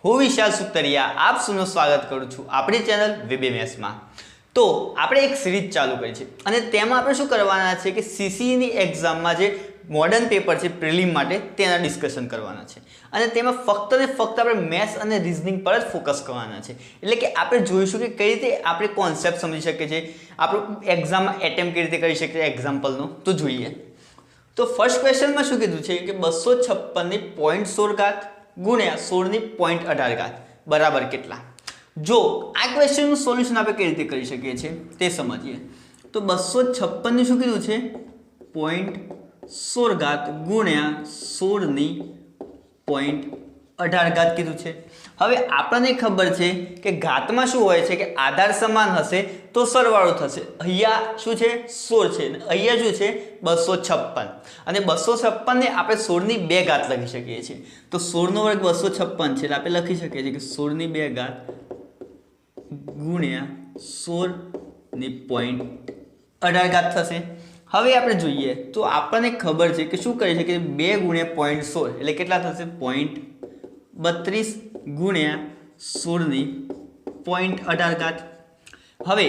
હું વિશાલ સુતરિયા આપ સૌનું સ્વાગત કરું છું આપણી ચેનલ વીબી મેથ્સમાં। તો આપણે એક સિરીઝ ચાલુ કરી છે અને તેમાં આપણે શું કરવાના છે કે સીસીની એક્ઝામમાં જે મોડર્ન પેપર છે પ્રિલિમ માટે તેના ડિસ્કશન કરવાના છે અને તેમાં ફક્ત ને ફક્ત આપણે મેથ્સ અને રિઝનિંગ પર જ ફોકસ કરવાના છે। એટલે કે આપણે જોઈશું કે કઈ રીતે આપણે કોન્સેપ્ટ સમજી શકીએ છીએ, આપણું એક્ઝામમાં એટેમ્પ્ટ કઈ રીતે કરી શકીએ એક્ઝામ્પલનો। તો જોઈએ તો ફર્સ્ટ ક્વેશ્ચનમાં શું કીધું છે કે 256 ની 0.16 ઘાત ગુણ્યા 16 ની 0.18 ઘાત બરાબર કેટલા। જો આ ક્વેશ્ચનનું સોલ્યુશન આપણે કઈ રીતે કરી શકીએ છીએ તે સમજીએ। તો 256 ની શું કીધું છે 0.16 ઘાત ગુણ્યા 16 ની 0.18 ઘાત કીધું છે। હવે આપણને ખબર છે કે ઘાતમાં શું હોય છે કે આધાર સમાન હશે તો સરવાળો થશે। અહીંયા શું છે 16 છે, અહીંયા શું છે 256 અને 256 ને આપણે 16 ની 2 ઘાત લખી શકીએ છીએ। તો 16 નો વર્ગ 256 છે એટલે આપણે લખી શકીએ છીએ કે 16 ની 2 ઘાત ગુણ્યા 16 ની 0.18 ઘાત થશે। હવે આપણે જોઈએ તો આપણને ખબર છે કે શું કરી શકીએ 2 ગુણ્યા 0.16 એટલે કેટલા થશે 0.32 ગુણ્યા 16 ની 0.18 ઘાત। હવે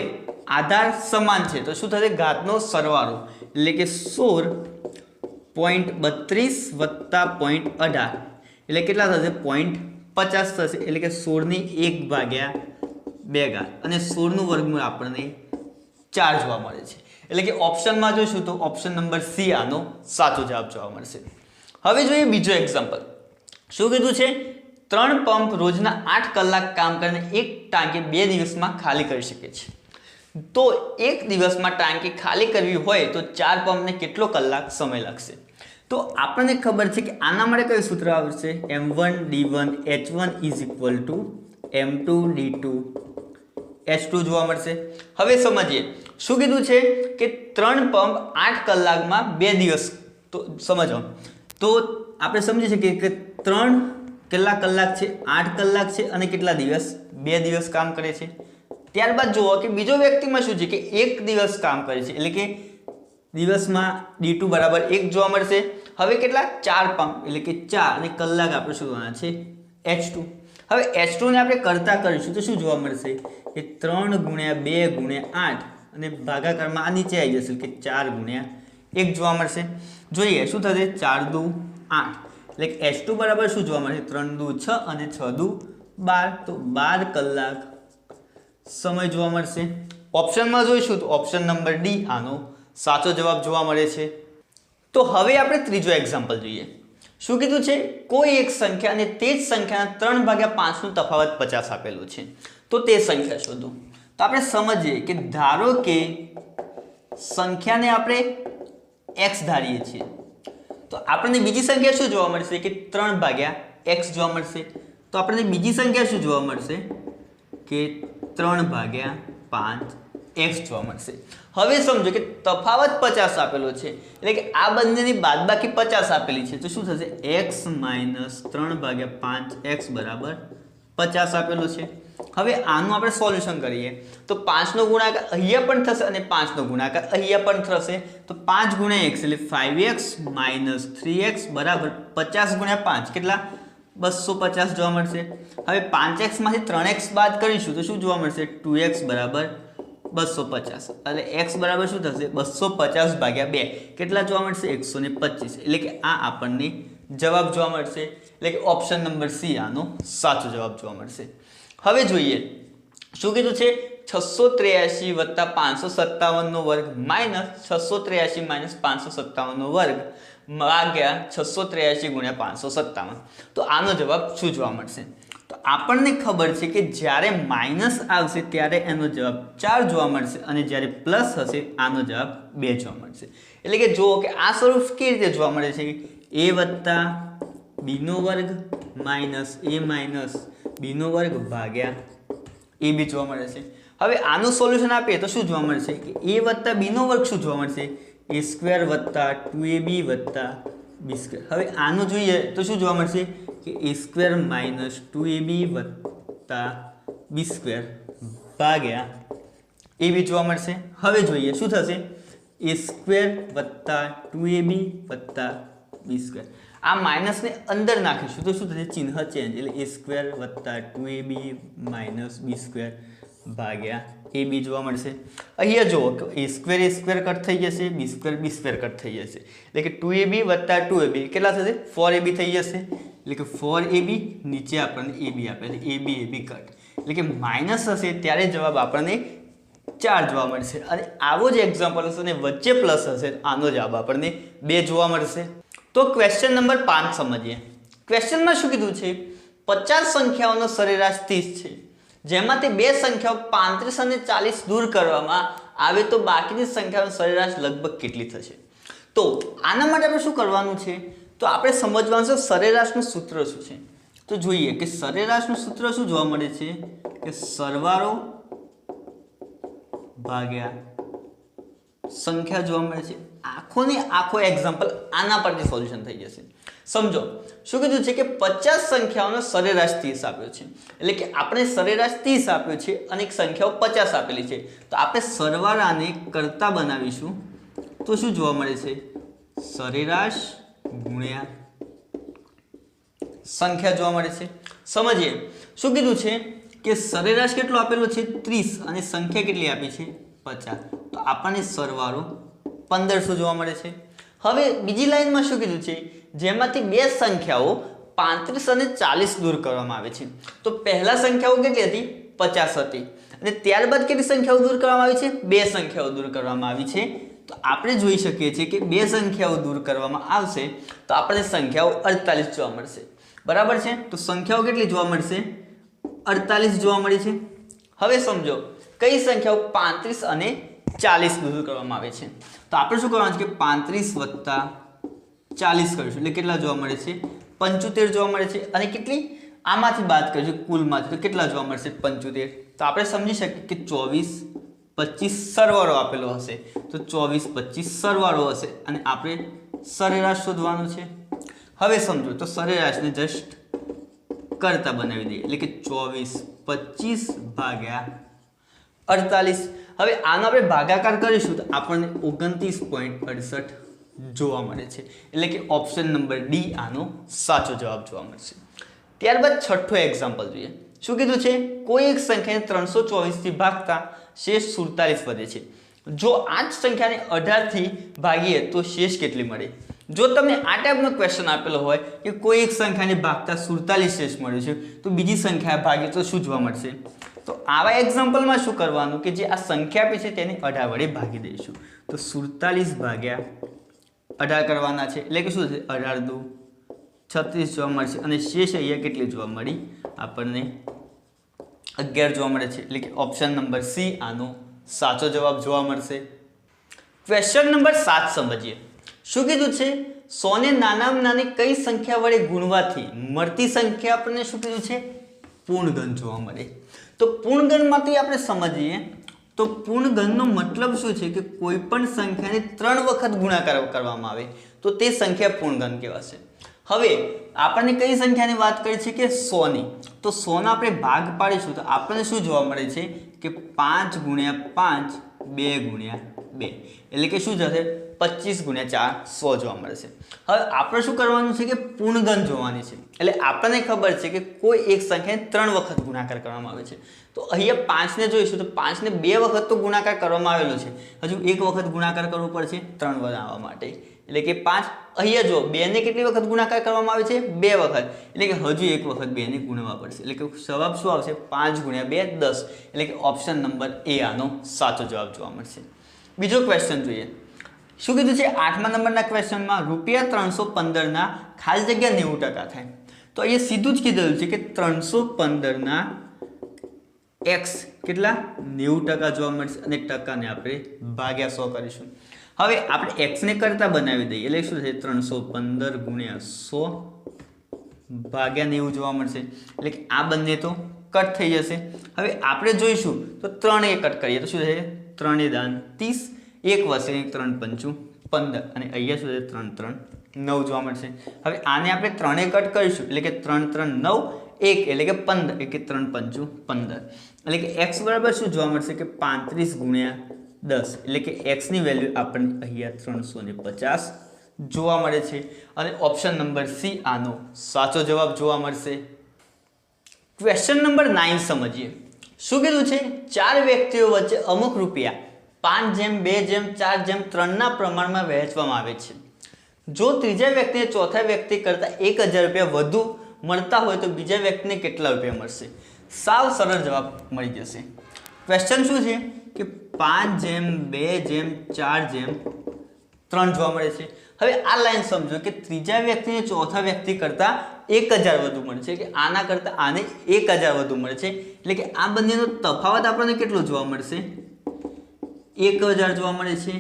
આધાર સમાન છે તો શું થશે ઘાતનો સરવાળો એટલે કે 16.32 વત્તા 0.18 એટલે કેટલા થશે 0.50 થશે એટલે કે 16 ની 1 ભાગ્યા 2 ઘાત અને 16 નું વર્ગમૂળ આપણને 4 જોવા મળે છે। એટલે કે ઓપ્શનમાં જોઈશું તો ઓપ્શન નંબર સી આનો સાચો જવાબ જોવા મળશે। હવે જોઈએ બીજો એક્ઝામ્પલ। શું કીધું છે 3 પંપ રોજના 8 કલાક કામ કરીને એક ટાંકી 2 દિવસમાં ખાલી કરી શકે છે। તો એક દિવસમાં ટાંકી ખાલી કરવી હોય તો 4 પંપને કેટલો કલાક સમય લાગશે। તો આપણને ખબર છે કે આના માટે કયું સૂત્ર આવશે m1 d1 h1 m2 d2 h2 જોવા મળશે। હવે સમજીએ શું કીધું છે કે 3 પંપ 8 કલાકમાં 2 દિવસ તો સમજો તો આપણે સમજી શકીએ કે 3 કેટલા કલાક છે 8 કલાક છે અને કેટલા દિવસ 2 દિવસ કામ કરે છે। ત્યારબાદ જુઓ કે બીજો વ્યક્તિમાં શું છે કે 1 દિવસ કામ કરે છે એટલે કે દિવસમાં d2 બરાબર 1 જોવા મળશે। હવે કેટલા 4 પંપ એટલે કે 4 અને કલાક આપણે શોધવાના છે h2। હવે h2 ને આપણે કરતા કરીશું તો શું જોવા મળશે કે 3 ગુણ્યા 2 ગુણ્યા 8 અને ભાગાકારમાં આ નીચે આવી જશે કે 4 ગુણ્યા 1 જોવા મળશે। જોઈએ શું થશે 4 દુ 8 એટલે કે h2 બરાબર શું જોવા મળશે 3 દુ 6 અને 6 દુ 12 તો 12 કલાક સમય જોવા મળશે। ઓપ્શનમાં જોઈશું તો ઓપ્શન નંબર ડી આનો સાચો જવાબ જોવા મળે છે। તો હવે આપણે ત્રીજો એક્ઝામ્પલ જોઈએ। શું કીધું છે કોઈ એક સંખ્યા અને તે જ સંખ્યાના 3/5 નું તફાવત 50 આપેલું છે તો તે સંખ્યા શોધો। તો આપણે સમજીએ કે ધારો કે સંખ્યાને આપણે x ધારીએ છીએ તો આપણને બીજી સંખ્યા શું જોવા મળશે કે 3/x જોવા મળશે। તો આપણને બીજી સંખ્યા શું જોવા મળશે કે 3/5x જોવા મળશે। હવે સમજો કે તફાવત 50 આપેલો છે એટલે કે આ બંનેની બાદબાકી 50 આપેલી છે તો શું થશે x - 3/5x બરાબર 50 આપેલું છે। હવે આનું આપણે સોલ્યુશન કરીએ તો 5 નો ગુણાકાર અહીંયા પણ થશે અને 5 નો ગુણાકાર અહીંયા પણ થશે તો 5 ગુણ્યા x એટલે 5x - 3x બરાબર 50 ગુણ્યા 5 કેટલા 250 જોવા મળશે। હવે 5x માંથી 3x બાદ કરીશું તો શું જોવા મળશે 2x બરાબર 250 એટલે x બરાબર શું થશે 250 ભાગ્યા 2 કેટલા જોવા મળશે 125 એટલે કે આ આપણને જવાબ જોવા મળશે। એટલે કે ઓપ્શન નંબર સી આનો સાચો જવાબ જોવા મળશે। હવે જોઈએ શું કીધું છે 683 વત્તા 557 નો વર્ગ માઇનસ 683 માઇનસ 557 નો વર્ગ ભાગ્યા 683 ગુણ્યા 557 તો આનો જવાબ શું જોવા મળશે। તો આપણને ખબર છે કે જ્યારે માઇનસ આવશે ત્યારે એનો જવાબ 4 જોવા મળશે અને જ્યારે પ્લસ હશે આનો જવાબ 2 જોવા મળશે। એટલે કે જુઓ કે આ સ્વરૂપ કેવી રીતે જોવા મળે છે a વત્તા b નો વર્ગ માઇનસ a માઇનસ b નો વર્ગ ભાગ્યા ab જોવા મળે છે। હવે આનું સોલ્યુશન આપીએ તો શું જોવા મળશે કે a વત્તા b નો વર્ગ શું જોવા મળશે a² વત્તા 2ab વત્તા b²। હવે આનું જોઈએ તો શું જોવા મળશે કે a² માઇનસ 2ab વત્તા b² ભાગ્યા ab જોવા મળશે। હવે જોઈએ શું થશે a² વત્તા 2ab વત્તા b². આ માઇનસને અંદર નાખીશું તો શું થશે? ચિહ્ન ચેન્જ, એટલે a² વત્તા 2ab માઇનસ b² ભાગ્યા ab જોવા મળશે. અહીંયા જુઓ કે a² કટ થઈ જશે, b² કટ થઈ જશે, એટલે કે 2ab વત્તા 2ab કેટલા થશે? 4ab થઈ જશે, એટલે કે 4ab નીચે આપણને ab આપે એટલે ab કટ, એટલે કે માઇનસ હશે ત્યારે જવાબ આપણને 4 જોવા મળશે. અને આવો જ એક્ઝામ્પલ હશે અને વચ્ચે પ્લસ હશે, આનો જવાબ આપણને 2 જોવા મળશે. તો ક્વેશ્ચન નંબર 5 સમજીએ. ક્વેશ્ચનમાં શું કીધું છે? 50 સંખ્યાઓનો સરેરાશ 30 છે, જેમાંથી બે સંખ્યાઓ 35 અને 40 દૂર કરવામાં આવે તો બાકીની સંખ્યાઓનો સરેરાશ લગભગ કેટલી થશે? તો આના માટે આપણે શું કરવાનું છે? તો આપણે સમજવાનું છે સરેરાશનું સૂત્ર શું છે. તો જોઈએ કે સરેરાશનું સૂત્ર શું જોવા મળે છે કે સરવાળો ભાગ્યા સંખ્યા જોવા મળે છે. આખોને આખો એક્ઝામ્પલ આના પરથી સોલ્યુશન થઈ જશે. સમજો શું કીધું છે કે 50 સંખ્યાઓનો સરેરાશ 30 આપ્યો છે, એટલે કે આપણે સરેરાશ 30 આપ્યો છે અને એક સંખ્યાઓ 50 આપેલી છે, તો આપણે સરવાળાને કરતા બનાવીશું તો શું જોવા મળે છે? સરેરાશ ગુણ્યા સંખ્યા જોવા મળે છે. સમજીએ શું કીધું છે કે સરેરાશ કેટલો આપેલો છે? 30 અને સંખ્યા કેટલી આપી છે? 50. તો આપણને સરવાળો 1500 જોવા મળે છે. હવે બીજી લાઈનમાં શું કીધું છે? જેમાંથી બે સંખ્યાઓ 35 અને 40 દૂર કરવામાં આવે છે. તો પહેલા સંખ્યાઓ કેટલી હતી? 50 હતી, અને ત્યારબાદ કેટલી સંખ્યાઓ દૂર કરવામાં આવી છે? બે સંખ્યાઓ દૂર કરવામાં આવી છે. તો આપણે જોઈ શકીએ છીએ કે બે સંખ્યાઓ દૂર કરવામાં આવશે તો આપણને સંખ્યાઓ 48 જોવા મળશે. બરાબર છે? તો સંખ્યાઓ કેટલી જોવા મળશે? 48 જોવા મળી છે. હવે સમજો કઈ સંખ્યાઓ 35 અને 40 દૂર કરવામાં આવે છે. તો આપણે શું કરવાનું છે કે 35 વત્તા 40 કરીશું એટલે કેટલા જોવા મળે છે? 75 જોવા મળે છે. અને કેટલી આમાંથી બાદ કરીશું કુલમાંથી તો કેટલા જોવા મળશે? 75. તો આપણે સમજી શકીએ કે 24 25 સરવાળો આપેલો હશે, તો 24 25 સરવાળો હશે અને આપણે સરેરાશ શોધવાનું છે. હવે સમજો તો સરેરાશને જસ્ટ કરતા બનાવી દઈએ, એટલે કે 24 25 ભાગ્યા 48. હવે આનો આપણે ભાગાકાર કરીશું તો આપણને 29.68 જોવા મળે છે, એટલે કે ઓપ્શન નંબર ડી આનો સાચો જવાબ જોવા મળશે. ત્યારબાદ છઠ્ઠો એક્ઝામ્પલ જોઈએ. શું કીધું છે? કોઈ એક સંખ્યાને 324 થી ભાગતા શેષ 47 વધે છે. જો આ જ સંખ્યાને 18 થી ભાગીએ તો શેષ કેટલી મળે? જો તમને આ ટાઈપનો ક્વેશ્ચન આપેલો હોય કે કોઈ એક સંખ્યાને ભાગતા 47 શેષ મળ્યો છે તો બીજી સંખ્યા ભાગીએ તો શું જોવા મળશે? તો આવા એક્ઝામ્પલમાં શું કરવાનું કે જે આ સંખ્યા આપી છે તેને 18 વડે ભાગી દઈશું. તો 47 ભાગ્યા 18 કરવાના છે, એટલે કે શું થશે? 18 દુ 36 જોવા મળશે અને શેષ અહીંયા કેટલી જોવા મળી? આપણને 11 જોવા મળે છે, એટલે કે ઓપ્શન નંબર સી આનો સાચો જવાબ જોવા મળશે. ક્વેશ્ચન નંબર 7 સમજીએ. શું કીધું છે? 100 ને નાનામાં નાની કઈ સંખ્યા વડે ગુણવાથી મળતી સંખ્યા આપણને શું કીધું છે? પૂર્ણગણ જોવા મળે. તો પૂર્ણગણમાંથી આપણે સમજીએ તો પૂર્ણગણનો મતલબ શું છે કે કોઈ પણ સંખ્યાને 3 વખત ગુણાકાર કરવામાં આવે તો તે સંખ્યા પૂર્ણગણ કહેવાશે. હવે આપણને કઈ સંખ્યાની વાત કરી છે કે 100 ની, તો 100 ના આપણે ભાગ પાડીશું તો આપણને શું જોવા મળે છે કે 5 ગુણ્યા 5 2 ગુણ્યા 2, એટલે કે શું થશે? 25 ગુણ્યા 4 100 જોવા મળશે. હવે આપણે શું કરવાનું છે કે પૂર્ણગણ જોવાની છે, એટલે આપણને ખબર છે કે કોઈ એક સંખ્યાને 3 વખત ગુણાકાર કરવામાં આવે છે. તો અહીંયા 5 ને જોઈશું તો 5 ને 2 વખત તો ગુણાકાર કરવામાં આવેલો છે, હજુ એક વખત ગુણાકાર કરવો પડશે 3 બનાવવા માટે, એટલે કે 5. અહીંયા જો 2 ને કેટલી વખત ગુણાકાર કરવામાં આવે છે? 2 વખત, એટલે કે હજુ એક વખત 2 ને ગુણવા પડશે, એટલે કે જવાબ શું આવશે? 5 ગુણ્યા 2 10, એટલે કે ઓપ્શન નંબર એ આનો સાચો જવાબ જોવા મળશે. બીજો ક્વેશ્ચન જોઈએ. શું કીધું છે? 8મા નંબરના ક્વેશ્ચનમાં ₹315 ના ખાલી જગ્યા 90% થાય. તો અહીંયા સીધું જ કીધેલું છે કે 315 ના x કેટલા? 90% જોવા મળશે અને ટકાને આપણે ભાગ્યા 100 કરીશું. હવે આપણે x ને કરતા બનાવી દઈએ, એટલે શું થશે? 315 ગુણ્યા 100 ભાગ્યા 90 જોવા મળશે, એટલે કે આ બંને તો કટ થઈ જશે. હવે આપણે જોઈશું તો 3 એ કટ કરીએ તો શું થશે? 3 એ દાન 30, 1 વધશે 3 5 15 અને અહીંયા શું થશે? 3 3 9 જોવા મળશે. હવે આને આપણે 3 એ કટ કરીશું, એટલે કે 3 3 9 1, એટલે કે 15, એટલે કે 3 5 15, એટલે કે x બરાબર શું જોવા મળશે કે 35 ગુણ્યા 10, એટલે કે x ની વેલ્યુ આપણને અહીંયા 350 જોવા મળે છે અને ઓપ્શન નંબર સી આનો સાચો જવાબ જોવા મળશે. ક્વેશ્ચન નંબર 9 સમજીએ. શું કીધું છે? 4 વ્યક્તિઓ વચ્ચે અમુક રૂપિયા 5:2:4:3 ના પ્રમાણમાં વહેંચવામાં આવે છે. જો ત્રીજા વ્યક્તિને ચોથા વ્યક્તિ કરતાં 1000 રૂપિયા વધુ મળતા હોય તો બીજા વ્યક્તિને કેટલા રૂપિયા મળશે? સાવ સરળ જવાબ મળી જશે. ક્વેશ્ચન શું છે કે 5:2:4:3 જોવા મળે છે. હવે આ લાઈન સમજો કે ત્રીજા વ્યક્તિને ચોથા વ્યક્તિ કરતાં 1000 વધુ મળે છે કે આના કરતાં આને 1000 વધુ મળે છે, એટલે કે આ બંનેનો તફાવત આપણને કેટલો જોવા મળશે? 1000 જોવા મળે છે.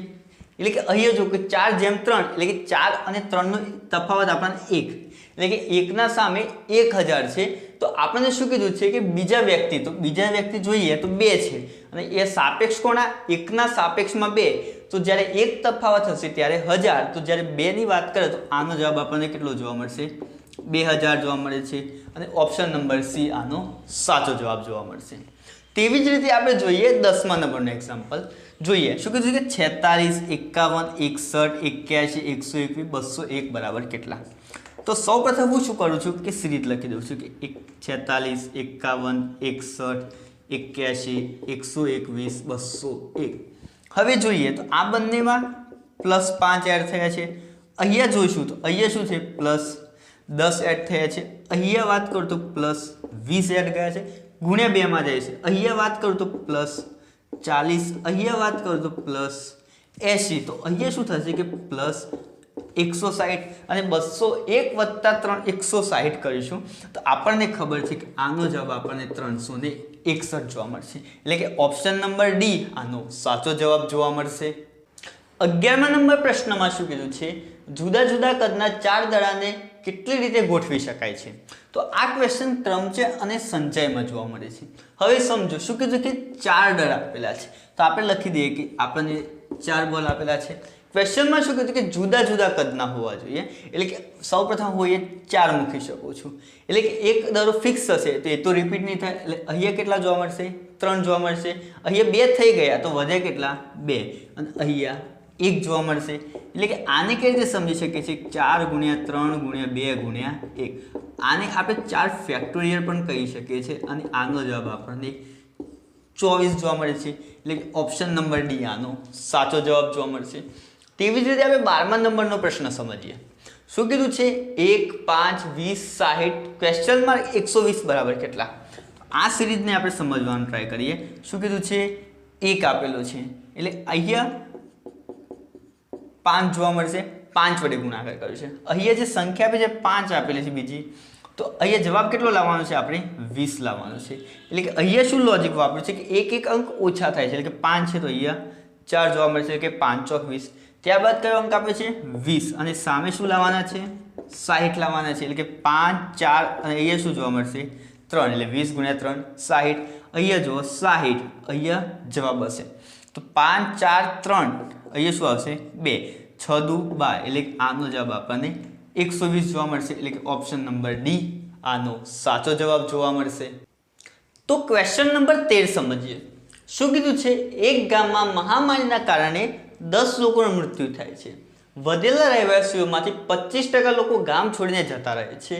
એટલે કે અહીંયા જો કે 4:3 એટલે કે 4 અને 3 નો તફાવત આપણને 1, એટલે કે 1 ના સામે 1000 છે. તો આપણને શું કીધું છે કે બીજા વ્યક્તિ, તો બીજા વ્યક્તિ જોઈએ તો 2 છે અને એ સાપેક્ષ કોના? 1 ના સાપેક્ષમાં 2. તો જ્યારે 1 તફાવત હશે ત્યારે 1000, તો જ્યારે 2 ની વાત કરે તો આનો જવાબ આપણને કેટલો જોવા મળશે? 2000 જોવા મળે છે અને ઓપ્શન નંબર સી આનો સાચો જવાબ જોવા મળશે. તેવી જ રીતે આપણે જોઈએ 10મા નંબરનું એક્ઝામ્પલ જોઈએ. શું કીધું કે 46, 51, 61, 81, 121, 201 બરાબર કેટલા? તો સૌપ્રથમ હું શું કરું છું કે સીરીઝ લખી દઉં છું કે 46, 51, 61, 81, 121, 201. હવે જોઈએ તો આ બંનેમાં +5 એડ થયા છે. અહીંયા જોઈશું તો અહીંયા શું છે? +10 એડ થયા છે. અહીંયા વાત કરું તો +20 એડ ગયા છે, ગુણ્યા 2 માં જાય છે. અહીંયા વાત કરું તો +40, અહીંયા વાત કરું તો +80. તો અહીંયા શું થશે કે +160 અને 201 + 3 160 કરીશું તો આપણને ખબર છે કે આનો જવાબ આપણને 361 જોવા મળશે. એટલે કે ઓપ્શન નંબર ડી આનો સાચો જવાબ જોવા મળશે. 11મા નંબર પ્રશ્નમાં શું કીધું છે? જુદા જુદા કદના 4 દડાને કેટલી રીતે ગોઠવી શકાય છે? તો આ ક્વેશ્ચન ક્રમ છે અને સંચયમાં જોવા મળે છે. હવે સમજો શું કીધું કે 4 દડા આપેલા છે, તો આપણે લખી દઈએ કે આપણને 4 બોલ આપેલા છે. ક્વેશ્ચનમાં શું કીધું કે જુદા જુદા કદના હોવા જોઈએ, એટલે કે સૌપ્રથમ હું એ 4 મૂકી શકું છું, એટલે કે એક દડો ફિક્સ હશે તો એ તો રિપીટ નહીં થાય, એટલે અહીંયા કેટલા જોવા મળશે? 3 જોવા મળશે. અહીંયા 2 થઈ ગયા તો વધે કેટલા? 2 અને અહીંયા 1 જોવા મળશે. એટલે કે આને કેવી રીતે સમજી શકીએ છીએ? 4 × 3 × 2 × 1. આને આપણે 4 ફેક્ટોરિયલ પણ કહી શકીએ છીએ અને આનો જવાબ આપણને 24 જોવા મળે છે. એટલે કે ઓપ્શન નંબર ડી આનો સાચો જવાબ જોવા મળશે. તેવી જ રીતે આપણે 12મા નંબરનો પ્રશ્ન સમજીએ. શું કીધું છે? 1, 5, 20, 60, ક્વેશ્ચન માર્ક 120 બરાબર કેટલા? આ સિરીઝને આપણે સમજવાનો ટ્રાય કરીએ. શું કીધું છે? 1 આપેલો છે એટલે અહીંયા 5 જોવા મળશે, 5 વડે ગુણાકાર કર્યો છે. અહીંયા જે સંખ્યા આપી છે 5 આપેલી છે બીજી, તો અહીંયા જવાબ કેટલો લાવવાનો છે? આપણે 20 લાવવાનો છે. એટલે કે અહીંયા શું લોજિક વાપર્યું છે કે એક અંક ઓછા થાય છે, એટલે કે 5 છે તો અહીંયા 4 જોવા મળશે, એટલે કે 5 × 20. ત્યારબાદ કયો અંક આપે છે? 20 અને સામે શું લાવવાના છે? 60 લાવવાના છે, એટલે કે 5, 4 અને અહીંયા શું જોવા મળશે? 3, એટલે 20 × 3 60. અહીંયા જુઓ 60, અહીંયા જવાબ હશે તો 5, 4, 3, અહીંયા શું આવશે? 2, 6 દુ 12, એટલે આનો જવાબ આપણને 120 જોવા મળશે. એટલે કે ઓપ્શન નંબર ડી આનો સાચો જવાબ જોવા મળશે. તો ક્વેશ્ચન નંબર 13 સમજીએ. શું કીધું છે? એક ગામમાં મહામારીના કારણે 10 લોકોનું મૃત્યુ થાય છે. વધેલા રહેવાસીઓમાંથી 25% લોકો ગામ છોડીને જતા રહે છે.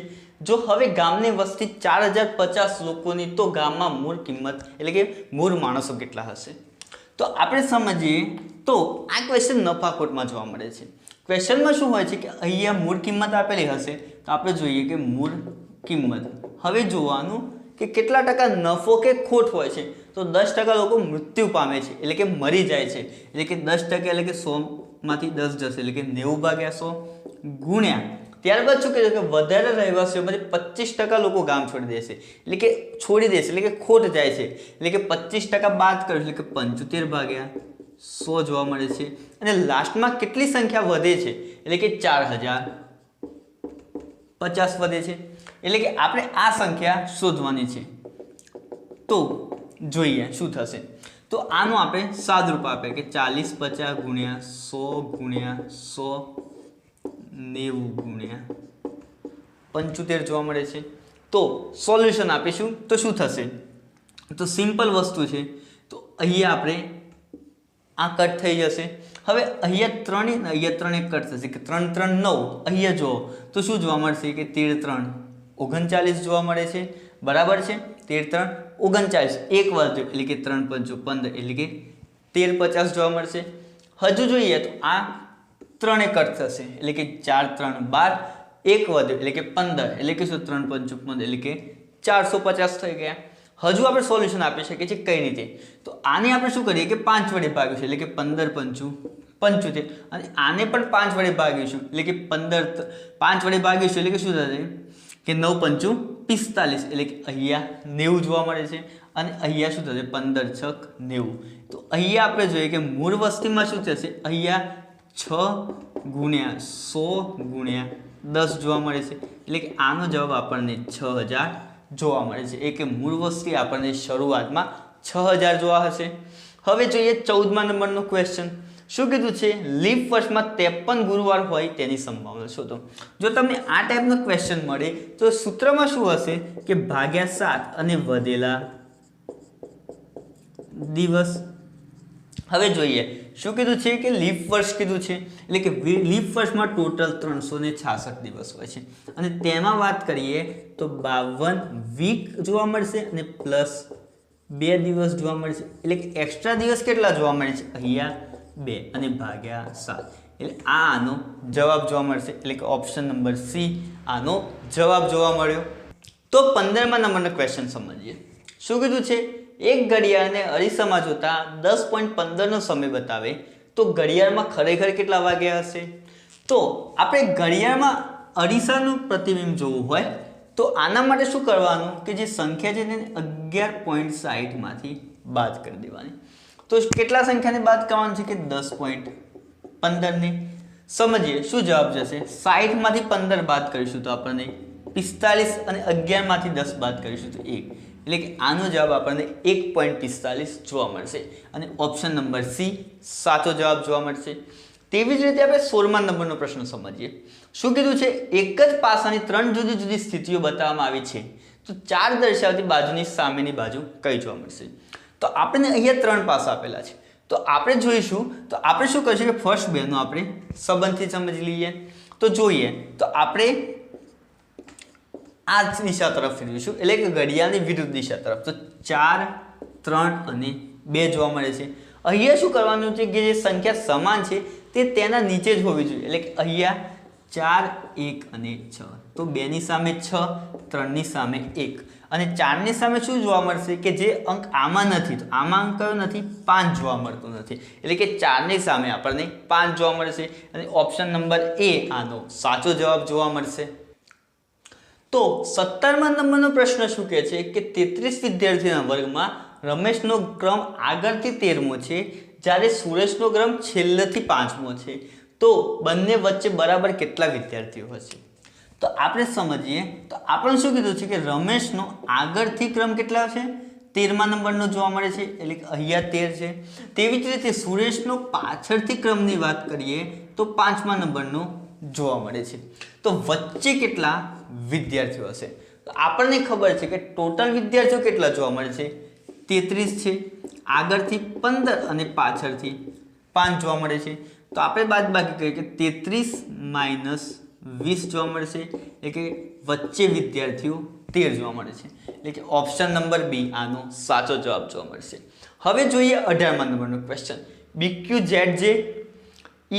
જો હવે ગામની વસ્તી 4050 લોકોની તો ગામમાં મૂળ કિંમત એટલે કે મૂળ માણસો કેટલા હશે? તો આપણે સમજીએ તો આ ક્વેશ્ચન નફાખોટમાં જોવા મળે છે. ક્વેશ્ચનમાં શું હોય છે કે અહીંયા મૂળ કિંમત આપેલી હશે તો આપણે જોઈએ કે મૂળ કિંમત. હવે જોવાનું કે કેટલા ટકા નફો કે ખોટ હોય છે. તો 10% લોકો મૃત્યુ પામે છે એટલે કે મરી જાય છે, એટલે કે 10% એટલે કે 100માંથી 10 જશે, એટલે કે 90/100 ગુણ્યા ત્યારબાદ શું કીધું કે વધારે રહેવાસીઓમાંથી 25% લોકો ગામ છોડી દેશે, એટલે કે એટલે કે ખોટ જાય છે, એટલે કે 25% બાદ કરો એટલે કે 75/100 જોવા મળે છે. અને લાસ્ટમાં કેટલી સંખ્યા વધે છે? એટલે કે 4050 વધે છે. એટલે કે આપણે આ સંખ્યા શોધવાની છે. તો જોઈએ શું થશે. તો આનું આપણે સાદુરૂપ આપે કે 40/50 ગુણ્યા 100 ગુણ્યા 100 90 ગુણ્યા 75 જોવા મળે છે. તો સોલ્યુશન આપીશું તો શું થશે? તો સિમ્પલ વસ્તુ છે. તો અહીંયા આપણે આ કટ થઈ જશે હવે અહીંયા 3 ને અહીંયા 3 એક કટ થશે કે 3 3 9, અહીંયા જો તો શું જોવા મળશે કે 13 3 39 જોવા મળે છે, બરાબર છે, 13 3 39, એક વધ્યો એટલે કે 3 5 15 એટલે કે 13 50 જોવા મળશે. હજુ જોઈએ તો આ 3 એક કટ થશે એટલે કે 4 3 12, એક વધ્યો એટલે કે 15 એટલે કે શું 3 5 15 એટલે કે 450 થઈ ગયા. હજુ આપણે સોલ્યુશન આપી શકીએ છીએ કઈ રીતે, તો આને આપણે શું કરીએ કે 5 વડે ભાગીશું એટલે કે 15 5 75, અને આને પણ 5 વડે ભાગીશું એટલે કે 15 5 વડે ભાગીશું એટલે કે શું થશે કે 9 5 45 એટલે કે અહીંયા 90 જોવા મળે છે, અને અહીંયા શું થશે 15 6 90. તો અહીંયા આપણે જોઈએ કે મૂળ વસ્તીમાં શું થશે, અહીંયા 6 ગુણ્યા 100 ગુણ્યા 10 જોવા મળે છે, એટલે કે આનો જવાબ આપણને 6000 જોવા મળે છે. એ કે મૂળ વસ્તી આપણને શરૂઆતમાં 6000 જોવા હશે. હવે જોઈએ 14મા નંબરનો ક્વેશ્ચન. શું કીધું છે, લીપ વર્ષમાં 53 ગુરુવાર હોય તેની સંભાવના શોધો. જો તમને આ ટાઈપનો ક્વેશ્ચન મળે તો સૂત્રમાં શું હશે કે ભાગ્યા 7 અને વધેલા દિવસ. હવે જોઈએ શું કીધું છે કે લીપ વર્ષ કીધું છે, એટલે કે લીપ વર્ષમાં ટોટલ 366 દિવસ હોય છે, અને તેમાં વાત કરીએ તો 52 વીક જોવા મળશે અને પ્લસ 2 દિવસ જોવા મળશે, એટલે કે એક્સ્ટ્રા દિવસ કેટલા જોવા મળે છે, અહીંયા 2 અને ભાગ્યા 7, એટલે આનો જવાબ જોવા મળશે, એટલે કે ઓપ્શન નંબર સી આનો જવાબ જોવા મળ્યો. તો 15મા નંબરનો ક્વેશ્ચન સમજીએ. શું કીધું છે, એક ઘડિયાળને અરીસામાં જોતા 10.15નો સમય બતાવે તો ઘડિયાળમાં ખરેખર કેટલા વાગ્યા હશે. તો આપણે ઘડિયાળમાં અરીસાનું પ્રતિબિંબ જોવું હોય તો આના માટે શું કરવાનું કે જે સંખ્યા છે તેને 11.60 માંથી બાદ કરી દેવાની. તો કેટલા સંખ્યાને બાદ કરવાનું છે કે 10.15 ને. સમજીએ શું જવાબ જશે, 60 માંથી 15 બાદ કરીશું તો આપણને 45, અને 11 માંથી 10 બાદ કરીશું તો 1, એટલે કે આનો જવાબ આપણને 1.45 જોવા મળશે, અને ઓપ્શન નંબર સી સાચો જવાબ જોવા મળશે. તેવી જ રીતે આપણે 16મા નંબરનો પ્રશ્ન સમજીએ. શું કીધું છે, એક જ પાસાની 3 જુદી જુદી સ્થિતિઓ બતાવવામાં આવી છે તો 4 દર્શાવતી બાજુની સામેની બાજુ કઈ જોવા મળશે. તો આપણને અહીંયા 3 પાસા આપેલા છે, તો આપણે જોઈશું તો આપણે શું કરીશું કે ફર્સ્ટ બેનો આપણે સંબંધથી સમજી લઈએ. તો જોઈએ તો આપણે આ દિશા તરફ ફેરવીશું એટલે કે ઘડિયાળની વિરુદ્ધ દિશા તરફ. તો 4 3 અને 2 જોવા મળે છે. અહીંયા શું કરવાનું છે કે જે સંખ્યા સમાન છે તે તેના નીચે જ હોવી જોઈએ, એટલે કે અહીંયા 4 1 અને 6, તો 2 ની સામે 6, 3 ની સામે 1, અને 4 ની સામે શું જોવા મળશે કે જે અંક આમાં નથી, તો આમાં અંક કયો નથી, 5 જોવા મળતો નથી, એટલે કે 4 ની સામે આપણને 5 જોવા મળશે, અને ઓપ્શન નંબર એ આનો સાચો જવાબ જોવા મળશે. તો 17મા નંબરનો પ્રશ્ન શું કહે છે કે 33 વિદ્યાર્થીઓના વર્ગમાં રમેશનો ક્રમ આગળથી 13મો છે જ્યારે સુરેશનો ક્રમ છેલ્લેથી 5મો છે, તો બંને વચ્ચે બરાબર કેટલા વિદ્યાર્થીઓ હશે. તો આપણે સમજીએ તો આપણે શું કીધું છે કે રમેશનો આગળથી ક્રમ કેટલા છે, 13મા નંબરનો જોવા મળે છે, એટલે કે અહીંયા 13 છે. તેવી જ રીતે સુરેશનો પાછળથી ક્રમની વાત કરીએ તો 5મા નંબરનો જોવા મળે છે. તો વચ્ચે કેટલા વિદ્યાર્થીઓ હશે, તો આપણને ખબર છે કે ટોટલ વિદ્યાર્થીઓ કેટલા જોવા મળે છે, 33 છે, આગળથી 15 અને પાછળથી 5 જોવા મળે છે. તો આપણે બાદબાકી કરીએ કે 33 - 20 જોવા મળશે, એટલે કે વચ્ચે વિદ્યાર્થીઓ 13 જોવા મળે છે, એટલે કે ઓપ્શન નંબર બી આનો સાચો જવાબ જોવા મળશે. હવે જોઈએ 18મા નંબરનો question. BQZJ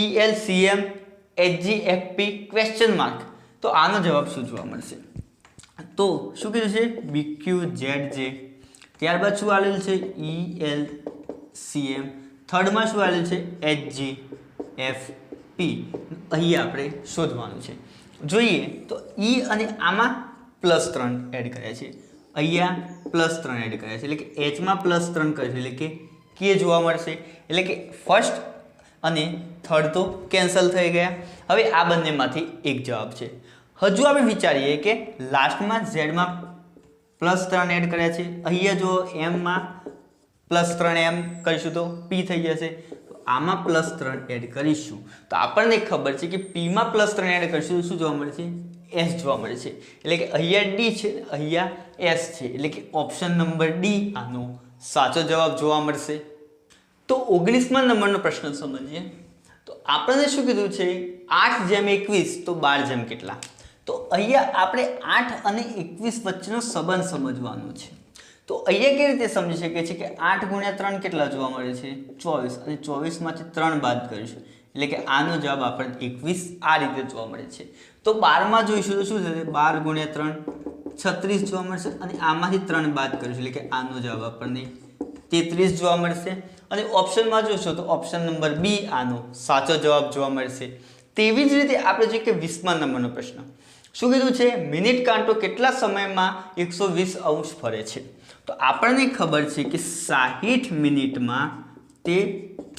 ELCM HGFP question mark, તો આનો જવાબ શું જોવા મળશે. તો શું કીધું છે, BQZJ, ત્યારબાદ શું આવેલું છે ELCM, થર્ડમાં શું આવેલું છે HGFP. અહીં આપણે શોધવાનું છે. જોઈએ તો E અને આમાં +3 એડ કર્યા છે, અહીંયા +3 એડ કર્યા છે, એટલે કે Hમાં +3 કરીશું એટલે કે K જોવા મળશે, એટલે કે ફર્સ્ટ અને થર્ડ તો કેન્સલ થઈ ગયા. હવે આ બંનેમાંથી એક જવાબ છે. હજુ આપણે વિચારીએ કે લાસ્ટમાં ઝેડમાં +3 એડ કર્યા છે, અહીંયા જો એમમાં +3 એમ કરીશું તો P થઈ જશે, તો આમાં +3 એડ કરીશું તો આપણને ખબર છે કે Pમાં +3 એડ કરીશું શું જોવા મળે છે, S જોવા મળે છે, એટલે કે અહીંયા D છે, અહીંયા S છે, એટલે કે ઓપ્શન નંબર D આનો સાચો જવાબ જોવા મળશે. તો 19મા નંબરનો પ્રશ્ન સમજીએ. તો આપણને શું કીધું છે 8/21 તો 12 જેમ કેટલા? તો અહીંયા આપણે 8 અને 21 વચ્ચેનો સંબંધ સમજવાનો છે. તો અહીંયા કેવી રીતે સમજી શકીએ છીએ કે 8 × 3 કેટલા જોવા મળે છે? 24 અને 24માંથી 3 બાદ કરીશું એટલે કે આનો જવાબ આપણને 21 આ રીતે જોવા મળે છે. તો 12માં જોઈશું તો શું થશે? 12 × 3 36 જોવા મળશે અને આમાંથી 3 બાદ કરીશું એટલે કે આનો જવાબ આપણને 33 જોવા મળશે. અને ઓપ્શનમાં જોશો તો ઓપ્શન નંબર બી આનો સાચો જવાબ જોવા મળશે. તેવી જ રીતે આપણે જોઈએ કે 20મા નંબરનો પ્રશ્ન શું કીધું છે? મિનિટ કાંટો કેટલા સમયમાં 120° ફરે છે? તો આપણને ખબર છે કે 60 મિનિટમાં તે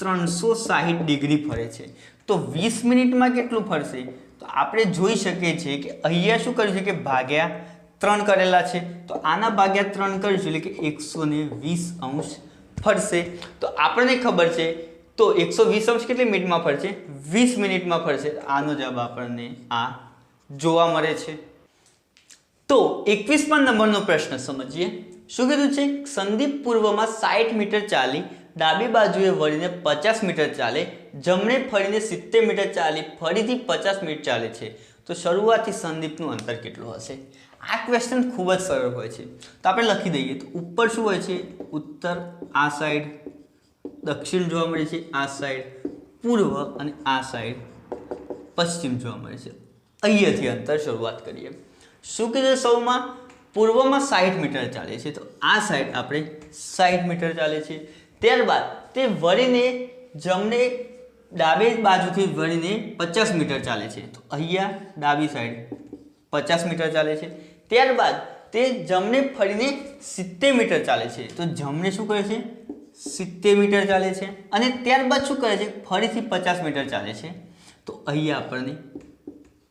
360 ડિગ્રી ફરે છે. તો 20 મિનિટમાં કેટલું ફરશે? તો આપણે જોઈ શકીએ છીએ કે અહીંયા શું કર્યું છે કે ભાગ્યા 3 કરેલા છે. તો આના ભાગ્યા 3 કરીશું એટલે કે 120° ફરશે. તો આપણને ખબર છે તો 120° કેટલી મિનિટમાં ફરશે? 20 મિનિટમાં ફરશે. આનો જવાબ આપણને આ જોવા મળે છે. તો 21મા નંબરનો પ્રશ્ન સમજીએ. શું કીધું છે? સંદીપ પૂર્વમાં 60 મીટર ચાલી ડાબી બાજુએ વળીને 50 મીટર ચાલે, જમણે ફરીને 70 મીટર ચાલી ફરીથી 50 મિનિટ ચાલે છે. તો શરૂઆતથી સંદીપનું અંતર કેટલું હશે? આ ક્વેશ્ચન ખૂબ જ સરળ હોય છે. તો આપણે લખી દઈએ. તો ઉપર શું હોય છે? ઉત્તર આ સાઈડ, દક્ષિણ જોવા મળે છે આ સાઈડ, પૂર્વ અને આ સાઈડ પશ્ચિમ જોવા મળે છે. અહીંયાથી અંતર શરૂઆત કરીએ. શું કીધું? સૌમાં પૂર્વમાં 60 મીટર ચાલે છે તો આ સાઈડ આપણે 60 મીટર ચાલે છે. ત્યારબાદ તે વળીને જમણે ડાબી બાજુથી વળીને 50 મીટર ચાલે છે. તો અહીંયા ડાબી સાઈડ 50 મીટર ચાલે છે. ત્યારબાદ તે જમણે ફરીને 70 મીટર ચાલે છે. તો જમણે શું કરે છે? 70 મીટર ચાલે છે. અને ત્યારબાદ શું કરે છે? ફરીથી 50 મીટર ચાલે છે. તો અહીંયા આપણને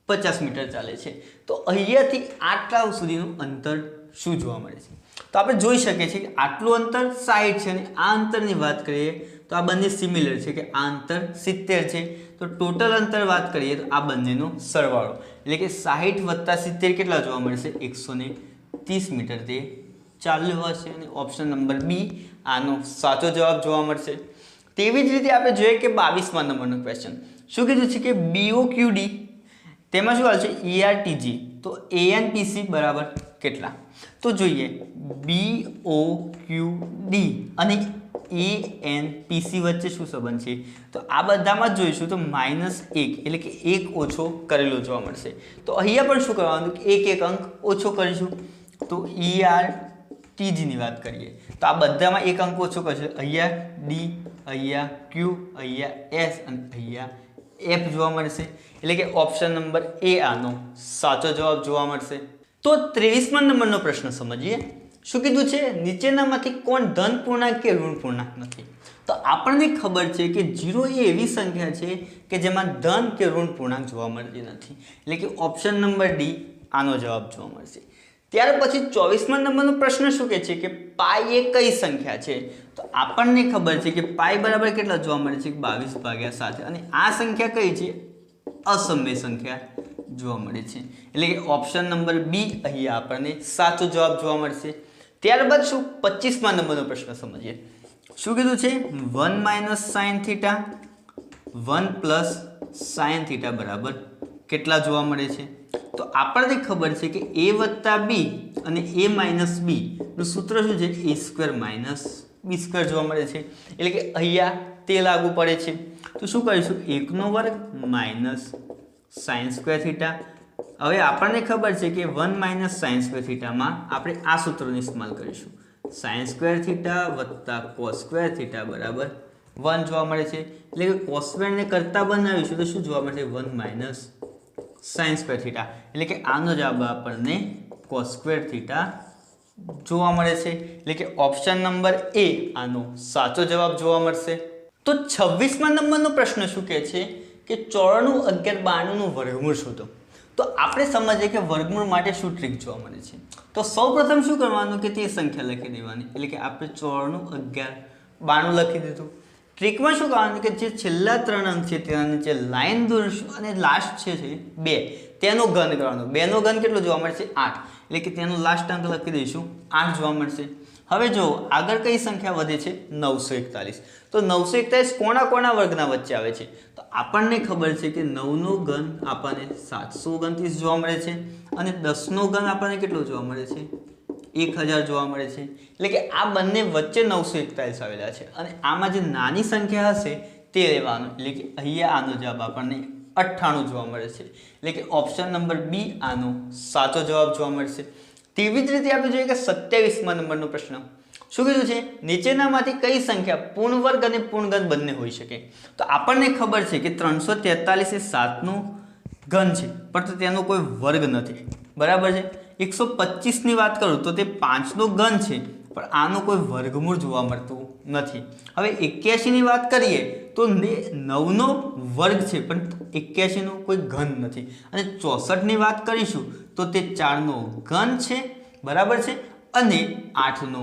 50 મીટર ચાલે છે. તો અહીંયાથી આટલા સુધીનું અંતર શું જોવા મળે છે? તો આપણે જોઈ શકીએ છીએ કે આટલું અંતર 60 છે અને આ અંતરની વાત કરીએ તો આ બંને સિમિલર છે કે આ અંતર 70 છે. તો ટોટલ અંતર વાત કરીએ તો આ બંનેનો સરવાળો એટલે કે 60 + 70 કેટલા જોવા મળશે? 130 મીટર તે ચાલ્યું હશે. અને ઓપ્શન નંબર બી આનો સાચો જવાબ જોવા મળશે. તેવી જ રીતે આપણે જોઈએ કે 22મા નંબરનો ક્વેશ્ચન શું કીધું છે કે BOQD તેમાં શું આવશે? ERTG. તો ANPC બરાબર કેટલા? તો જોઈએ BOQD અને ANPC વચ્ચે શું સંબંધ છે? તો આ બધામાં જોઈશું તો -1 એટલે કે 1 ઓછો કરેલો જોવા મળશે. તો અહીંયા પણ શું કરવાનું? એક અંક ઓછો કરીશું. તો ERTG ની વાત કરીએ તો આ બધામાં એક અંક ઓછો કરશે. અહીંયા D, અહીંયા Q, અહીંયા S અને અહીંયા F જોવા મળશે. એટલે કે ઓપ્શન નંબર એ આનો સાચો જવાબ જોવા મળશે. તો 23મા નંબરનો પ્રશ્ન સમજીએ. શું કીધું છે? નીચેનામાંથી કોણ ધન પૂર્ણાંક કે ઋણ પૂર્ણાંક નથી? તો આપણને ખબર છે કે 0 એ એવી સંખ્યા છે કે જેમાં ધન કે ઋણ પૂર્ણાંક જોવા મળતી નથી. એટલે કે ઓપ્શન નંબર ડી આનો જવાબ જોવા મળશે. ત્યાર પછી 24મા નંબરનો પ્રશ્ન શું કહે છે કે પાઈ એ કઈ સંખ્યા છે? તો આપણને ખબર છે કે પાઈ બરાબર કેટલા જોવા મળે છે? 22/7. અને આ સંખ્યા કઈ છે? અસમય સંખ્યા જોવા મળે છે. એટલે કે ઓપ્શન નંબર બી અહીંયા આપણને સાચો જવાબ જોવા મળશે. ત્યારબાદ શું 25મા નંબરનો પ્રશ્ન સમજીએ. શું કીધું છે? 1 - sin θ 1 + sin θ બરાબર કેટલા જોવા મળે છે? તો આપણને ખબર છે કે a + b અને a - b નું સૂત્ર શું છે? a² - b² જોવા મળે છે. એટલે કે અહીંયા તે લાગુ પડે છે. તો શું કરીશું? 1² - sin² θ. હવે આપણને ખબર છે કે 1 - sin² θ માં આપણે આ સૂત્રનો ઇસ્તેમાલ કરીશું. sin² θ + cos² θ બરાબર 1 જોવા મળે છે. એટલે કે cos² ને કરતા બનાવીશું તો શું જોવા મળશે? 1 - sin² θ. એટલે કે આનો જવાબ આપણને cos² θ જોવા મળે છે. એટલે કે ઓપ્શન નંબર એ આનો સાચો જવાબ જોવા મળશે. તો 26મા નંબરનો પ્રશ્ન શું કહે છે કે 94, 11, 92 નું વર્ગમૂળ શોધો. તો આપણે સમજીએ કે વર્ગમૂળ માટે શું ટ્રીક જોવા મળે છે. તો સૌપ્રથમ શું કરવાનું કે તે સંખ્યા લખી દેવાની. એટલે કે આપણે 94, 11, 92 લખી દીધું. ટ્રીકમાં શું કરવાનું કે જે છેલ્લા 3 અંક છે તેના નીચે લાઈન દોરીશું અને લાસ્ટ છે 2 તેનો ઘન કરવાનો. 2 નો ઘન કેટલો જોવા મળશે? 8. એટલે કે તેનો લાસ્ટ અંક લખી દઈશું 8 જોવા મળશે. હવે જો આગળ કઈ સંખ્યા વધે છે 941 તો 941 કોના વર્ગના વચ્ચે આવે છે તો આપણને ખબર છે કે 9 નો ઘન આપણને 729 જોવા મળે છે અને 10 નો ઘન આપણને કેટલો જોવા મળે છે 1000 જોવા મળે છે એટલે કે આ બંને વચ્ચે 941 આવેલા છે અને આમાં જે નાની સંખ્યા હશે તે લેવાનું એટલે કે અહીંયા આનો જવાબ આપણને 98 જોવા મળે છે એટલે કે ઓપ્શન નંબર બી આનો સાચો જવાબ જોવા મળશે તેવી જ રીતે આપણે જોઈએ કે 27મા નંબરનો પ્રશ્ન શું કીધું છે નીચેનામાંથી કઈ સંખ્યા પૂર્ણ વર્ગ અને પૂર્ણઘન બંને હોઈ શકે તો આપણને ખબર છે કે 343 એ 7 નો ઘન છે પરંતુ તેનો કોઈ વર્ગ નથી બરાબર છે 125 ની વાત કરું તો તે 5 નો ઘન છે પણ આનો કોઈ વર્ગમૂળ જોવા મળતું નથી હવે 81 ની વાત કરીએ તો 9 નો વર્ગ છે પણ 81 નો કોઈ ઘન નથી અને 64 ની વાત કરીશું તો તે 4 નો ઘન છે બરાબર છે અને 8 નો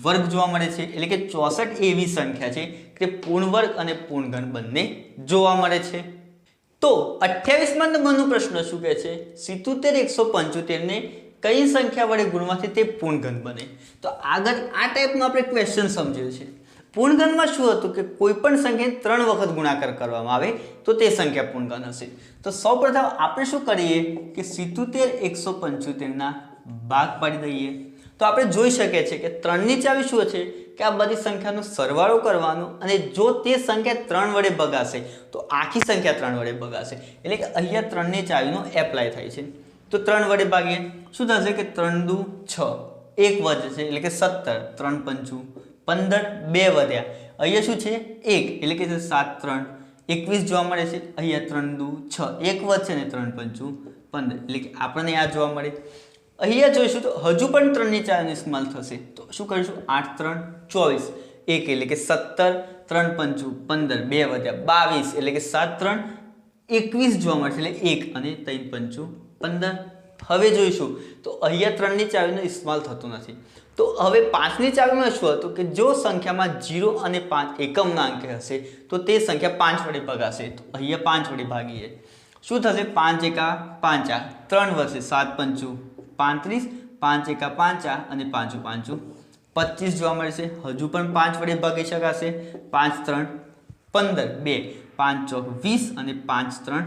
વર્ગ જોવા મળે છે એટલે કે 64 એવી સંખ્યા છે કે પૂર્ણ વર્ગ અને પૂર્ણઘન બંને જોવા મળે છે તો 28મા નંબરનો પ્રશ્ન શું કહે છે 77 175 ને કઈ સંખ્યા વડે ગુણવાથી તે પૂર્ણઘન બને તો આગળ આ ટાઈપનો આપણે ક્વેશ્ચન સમજ્યો છે પૂર્ણઘનમાં શું હતું કે કોઈ પણ સંખ્યાને 3 વખત ગુણાકાર કરવામાં આવે તો તે સંખ્યા પૂર્ણઘન હશે તો સૌપ્રથમ આપણે શું કરીએ કે 77 175 ના ભાગ પાડી દઈએ તો આપણે જોઈ શકીએ છીએ કે 3 ની ચાવી શું છે કે આ બધી સંખ્યાનો સરવાળો કરવાનો અને જો તે સંખ્યા 3 વડે ભગાશે તો આખી સંખ્યા 3 વડે ભગાશે એટલે કે અહીંયા 3 ની ચાવીનો એપ્લાય થાય છે તો 3 વડે ભાગીએ શું થશે કે 3 દુ 6 1 વધશે એટલે કે 17 3 પંચું 15 2 વધ્યા અહીંયા શું છે 1 એટલે કે 7 3 21 જોવા મળે છે અહીંયા 3 દુ 6 1 વધશે ને 3 પંચું 15 એટલે કે આપણને આ જોવા મળે અહીંયા જોઈશું તો હજુ પણ 3 ની ચાવીનો ઇસ્તેમાલ થશે તો શું કરીશું 8 3 24 1 એટલે કે 17 3 પંચું 15 2 વધ્યા 22 એટલે કે 7 3 21 જોવા મળશે એટલે 1 અને 3 પંચું 15 હવે જોઈશું તો અહીંયા 3 ની ચાવીનો ઇસ્તેમાલ થતો નથી તો હવે 5 ની ચાવીમાં શું હતું કે જો સંખ્યામાં 0 અને 5 એકમના અંકે હશે તો તે સંખ્યા 5 વડે ભગાશે તો અહીંયા 5 વડે ભાગીએ શું થશે 5 એકા 5 3 વધશે 7 પંચું 35 5 એકા 5 અને 5 પાંચું 25 જોવા મળશે હજુ પણ 5 વડે ભાગી શકાશે 5 3 15 2 5 ચોક 20 અને 5 3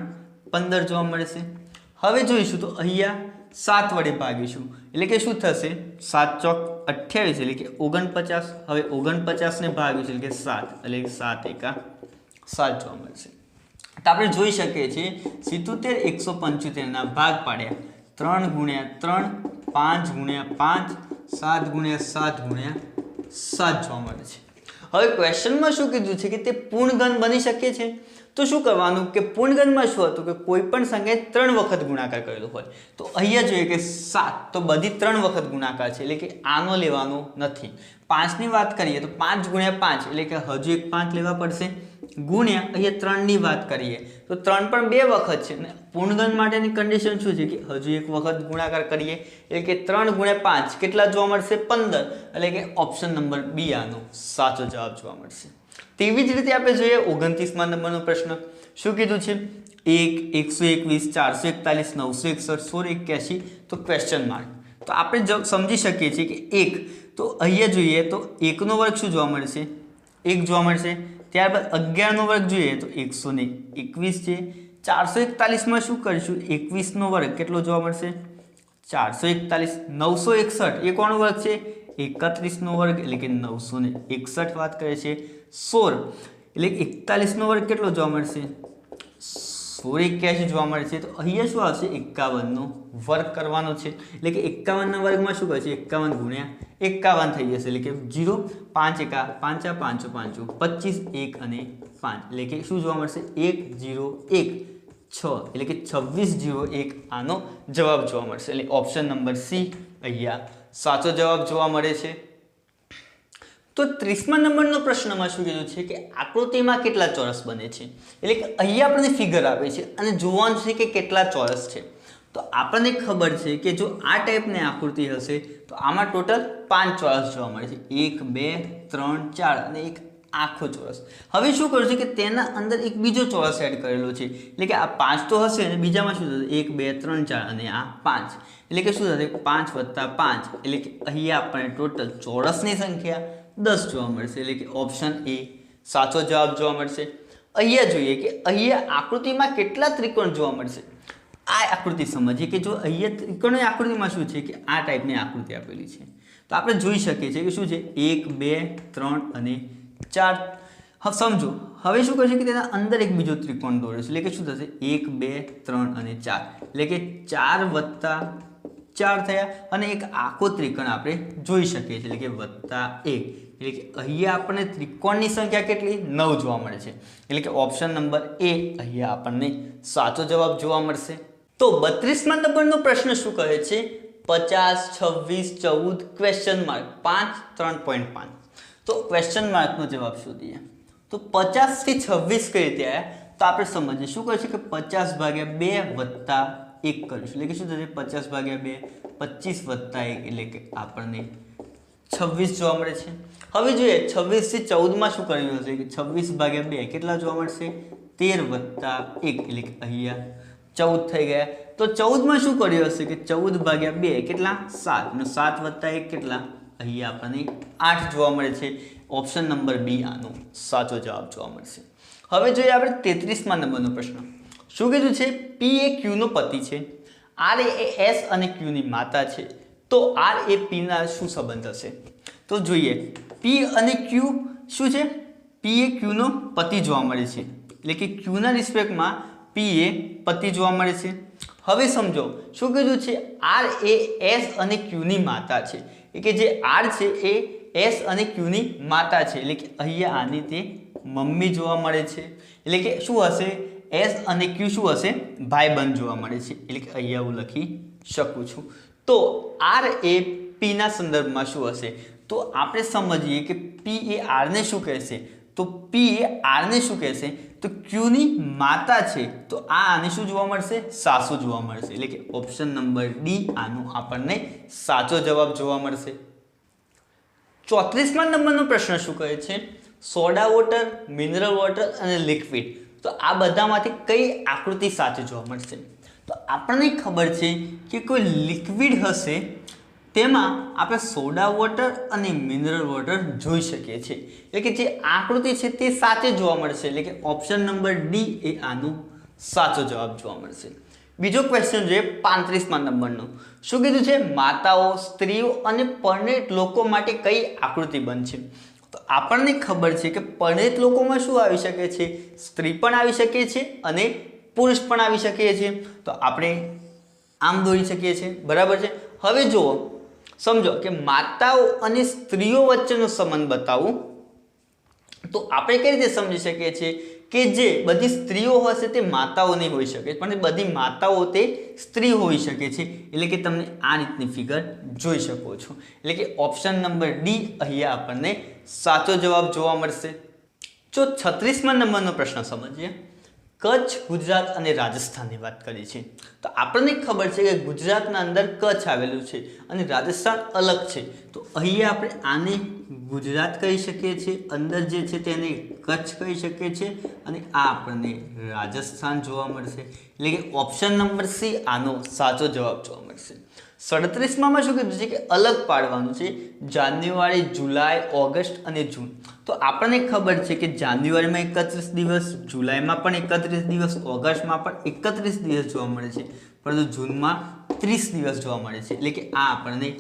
15 જોવા મળશે હવે જોઈશું તો અહીંયા 7 વડે ભાગીશું એટલે કે શું થશે 7 ચોક 28 એટલે કે 49 હવે 49 ને ભાગીશું એટલે કે 7 એટલે કે 7 એકા 7 જોવા મળશે તો આપણે જોઈ શકીએ છીએ 77 175 ના ભાગ પાડ્યા 3 ગુણ્યા 3 5 ગુણ્યા 5 7 ગુણ્યા 7 ગુણ્યા 7 જોવા મળે છે હવે ક્વેશ્ચનમાં શું કીધું છે કે તે પૂર્ણઘન બની શકે છે તો શું કરવાનું કે પૂર્ણઘનમાં શું હતું કે કોઈ પણ સંખ્યાએ 3 વખત ગુણાકાર કરેલો હોય તો અહીંયા જોઈએ કે 7 તો બધી 3 વખત ગુણાકાર છે એટલે કે આનો લેવાનો નથી 5 ની વાત કરીએ તો 5 ગુણ્યા 5 એટલે કે હજુ એક 5 લેવા પડશે ગુણ્યા અહીંયા 3 ની વાત કરીએ તો 3 પણ 2 વખત છે અને પૂર્ણઘન માટેની કન્ડિશન શું છે કે હજુ એક વખત ગુણાકાર કરીએ એટલે કે 3 ગુણ્યા 5 કેટલા જોવા મળશે 15 એટલે કે ઓપ્શન નંબર બી આનો સાચો જવાબ જોવા મળશે તેવી જ રીતે આપણે જોઈએ 29મા નંબરનો પ્રશ્ન શું કીધું છે 1 121 441 961 1681 તો ક્વેશ્ચન માર્ક તો આપણે સમજી શકીએ છીએ કે 1 તો અહીંયા જોઈએ તો 1 નો વર્ગ શું જોવા મળશે 1 જોવા મળશે ત્યારબાદ 11 નો વર્ગ જોઈએ તો 121 છે 441 માં શું કરીશું 21 નો વર્ગ કેટલો જોવા મળશે 441 961 એ કોનો વર્ગ છે 31 નો વર્ગ એટલે કે 961 વાત કરે છે 16 એટલે 41 નો વર્ગ કેટલો જોવા મળશે 1681 જોવા મળે છે તો અહીંયા શું આવશે 51 નો વર્ગ કરવાનો છે એટલે કે 51 ના વર્ગમાં શું કરશે 51 ગુણ્યા 51 થઈ જશે એટલે કે 0 5 એકા 5 5 5 25 1 અને 5 એટલે કે શું જોવા મળશે 1 0 1 6 એટલે કે 2601 આનો જવાબ જોવા મળશે એટલે ઓપ્શન નંબર સી અહીંયા સાચો જવાબ જોવા મળે છે તો 30મા નંબરનો પ્રશ્નમાં શું કીધું છે કે આકૃતિમાં કેટલા ચોરસ બને છે એટલે કે અહીંયા આપણને ફિગર આપે છે અને જોવાનું છે કે કેટલા ચોરસ છે તો આપણને ખબર છે કે જો આ ટાઈપની આકૃતિ હશે તો આમાં ટોટલ 5 ચોરસ જોવા મળે છે 1 2 3 4 અને એક આખો ચોરસ. હવે શું કરશું કે તેના અંદર એક બીજો ચોરસ એડ કરેલો છે, એટલે કે આ 5 તો હશે અને બીજામાં શું થશે 1 2 3 4 અને આ 5, એટલે કે શું થશે 5 + 5, એટલે કે અહીંયા આપણને ટોટલ ચોરસની સંખ્યા 10 જોવા મળશે, એટલે કે ઓપ્શન એ સાચો જવાબ જોવા મળશે. અહીંયા જોઈએ કે અહીંયા આકૃતિમાં કેટલા ત્રિકોણ જોવા મળશે. આ આકૃતિ સમજીએ કે જો અહીંયા ત્રિકોણની આકૃતિમાં શું છે કે આ ટાઈપની આકૃતિ આપેલી છે, તો આપણે જોઈ શકીએ છીએ કે શું છે 1 2 3 અને 4. હવે સમજો હવે શું કરશે કે તેના અંદર એક બીજો ત્રિકોણ દોરે છે, એટલે કે શું થશે 1 2 3 અને 4, એટલે કે 4 + 4 થયા અને એક આખો ત્રિકોણ આપણે જોઈ શકીએ છીએ, એટલે કે +1, એટલે કે અહીંયા આપણને ત્રિકોણની સંખ્યા કેટલી 9 જોવા મળે છે, એટલે કે ઓપ્શન નંબર એ અહીંયા આપણને સાચો જવાબ જોવા મળશે. તો 32મા નંબરનો પ્રશ્ન શું કહે છે 50 26 14 ક્વેશ્ચન માર્ક 5 3.5. તો ક્વેશ્ચન માર્કનો જવાબ શોધીએ. તો 50 થી 26 કઈ રીતે આવ્યા તો આપણે સમજીએ. શું કહે છે કે 50/2 + 1 કરીશું, એટલે કે શું થશે 50/2 25 + 1, એટલે કે આપણને 26 જોવા મળે છે. હવે જોઈએ 26 થી 14 શું કર્યું હશે કે 26/2 કેટલા જોવા મળશે 13 + 1, એટલે કે અહીંયા 14 થઈ ગયા. તો 14 શું કર્યું હશે કે 14/2 કેટલા 7, અને 7 + 1 કેટલા અહીંયા આપણને 8 જોવા મળે છે. ઓપ્શન નંબર બી આનો સાચો જવાબ જોવા મળશે. હવે જોઈએ આપણે 33મા નંબરનો પ્રશ્ન. શું કીધું છે P એ Q નો પતિ છે, R એ S અને Q ની માતા છે, તો R એ P ના શું સંબંધ હશે. તો જોઈએ P અને Q શું છે P એ Q નો પતિ જોવા મળે છે, એટલે કે Q ના રિસ્પેક્ટમાં P એ પતિ જોવા મળે છે. હવે સમજો શું કીધું છે R એ S અને Q ની માતા છે, એટલે કે જે R છે એ S અને Q ની માતા છે, એટલે કે અહીંયા આની તે મમ્મી જોવા મળે છે, એટલે કે શું હશે S અને Q શું હશે ભાઈબંધ જોવા મળે છે, એટલે કે અહીંયા હું લખી શકું છું. તો R એ P ના સંદર્ભમાં શું હશે તો આપણે સમજીએ કે P એ R ને શું કહેશે, તો P એ R ને શું કહેશે તો Q ની માતા છે, તો આ આને શું જોવા મળશે સાસુ જોવા મળશે, એટલે કે ઓપ્શન નંબર ડી આનો આપણને સાચો જવાબ જોવા મળશે. 34મા નંબરનો પ્રશ્ન શું કહે છે સોડા વોટર, મિનરલ વોટર અને લિક્વિડ, તો આ બધામાંથી કઈ આકૃતિ સાચી જોવા મળશે. તો આપણને ખબર છે કે કોઈ લિક્વિડ હશે તેમાં આપણે સોડા વોટર અને મિનરલ વોટર જોઈ શકીએ છીએ, એટલે કે જે આકૃતિ છે તે સાચે જોવા મળશે, એટલે કે ઓપ્શન નંબર ડી એ આનો સાચો જવાબ જોવા મળશે. બીજો ક્વેશ્ચન જોઈએ 35મા નંબરનો. શું કીધું છે માતાઓ, સ્ત્રીઓ અને પરણિત લોકો માટે કઈ આકૃતિ બનશે. તો આપણને ખબર છે કે પરણિત લોકોમાં શું આવી શકે છે સ્ત્રી પણ આવી શકે છે અને પુરુષ પણ આવી શકે છે, તો આપણે આમ દોરી શકીએ છીએ, બરાબર છે. હવે જુઓ સમજો કે માતાઓ અને સ્ત્રીઓ વચ્ચેનો સંબંધ બતાવું તો આપણે કઈ રીતે સમજી શકીએ છીએ કે જે બધી સ્ત્રીઓ હશે તે માતાઓ નહીં હોઈ શકે, પણ બધી માતાઓ તે સ્ત્રી હોઈ શકે છે, એટલે કે તમને આ રીતની ફિગર જોઈ શકો છો, એટલે કે ઓપ્શન નંબર ડી અહીંયા આપણને સાચો જવાબ જોવા મળશે. જો 36મા નંબરનો પ્રશ્ન સમજીએ. કચ્છ, ગુજરાત અને રાજસ્થાનની વાત કરી છે, તો આપણને ખબર છે કે ગુજરાતના અંદર કચ્છ આવેલું છે અને રાજસ્થાન અલગ છે, તો અહીંયા આપણે આને ગુજરાત કહી શકીએ છીએ, અંદર જે છે તેને કચ્છ કહી શકીએ છીએ અને આ આપણને રાજસ્થાન જોવા મળશે, એટલે કે ઓપ્શન નંબર સી આનો સાચો જવાબ જોવા મળશે. 37માં શું કીધું છે કે અલગ પાડવાનું છે જાન્યુઆરી, જુલાઈ, ઓગસ્ટ અને જૂન, તો આપણને ખબર છે કે જાન્યુઆરીમાં 31 દિવસ, જુલાઈમાં પણ 31 દિવસ, ઓગસ્ટમાં પણ 31 દિવસ જોવા મળે છે, પરંતુ જૂનમાં 30 દિવસ જોવા મળે છે, એટલે કે આ આપણને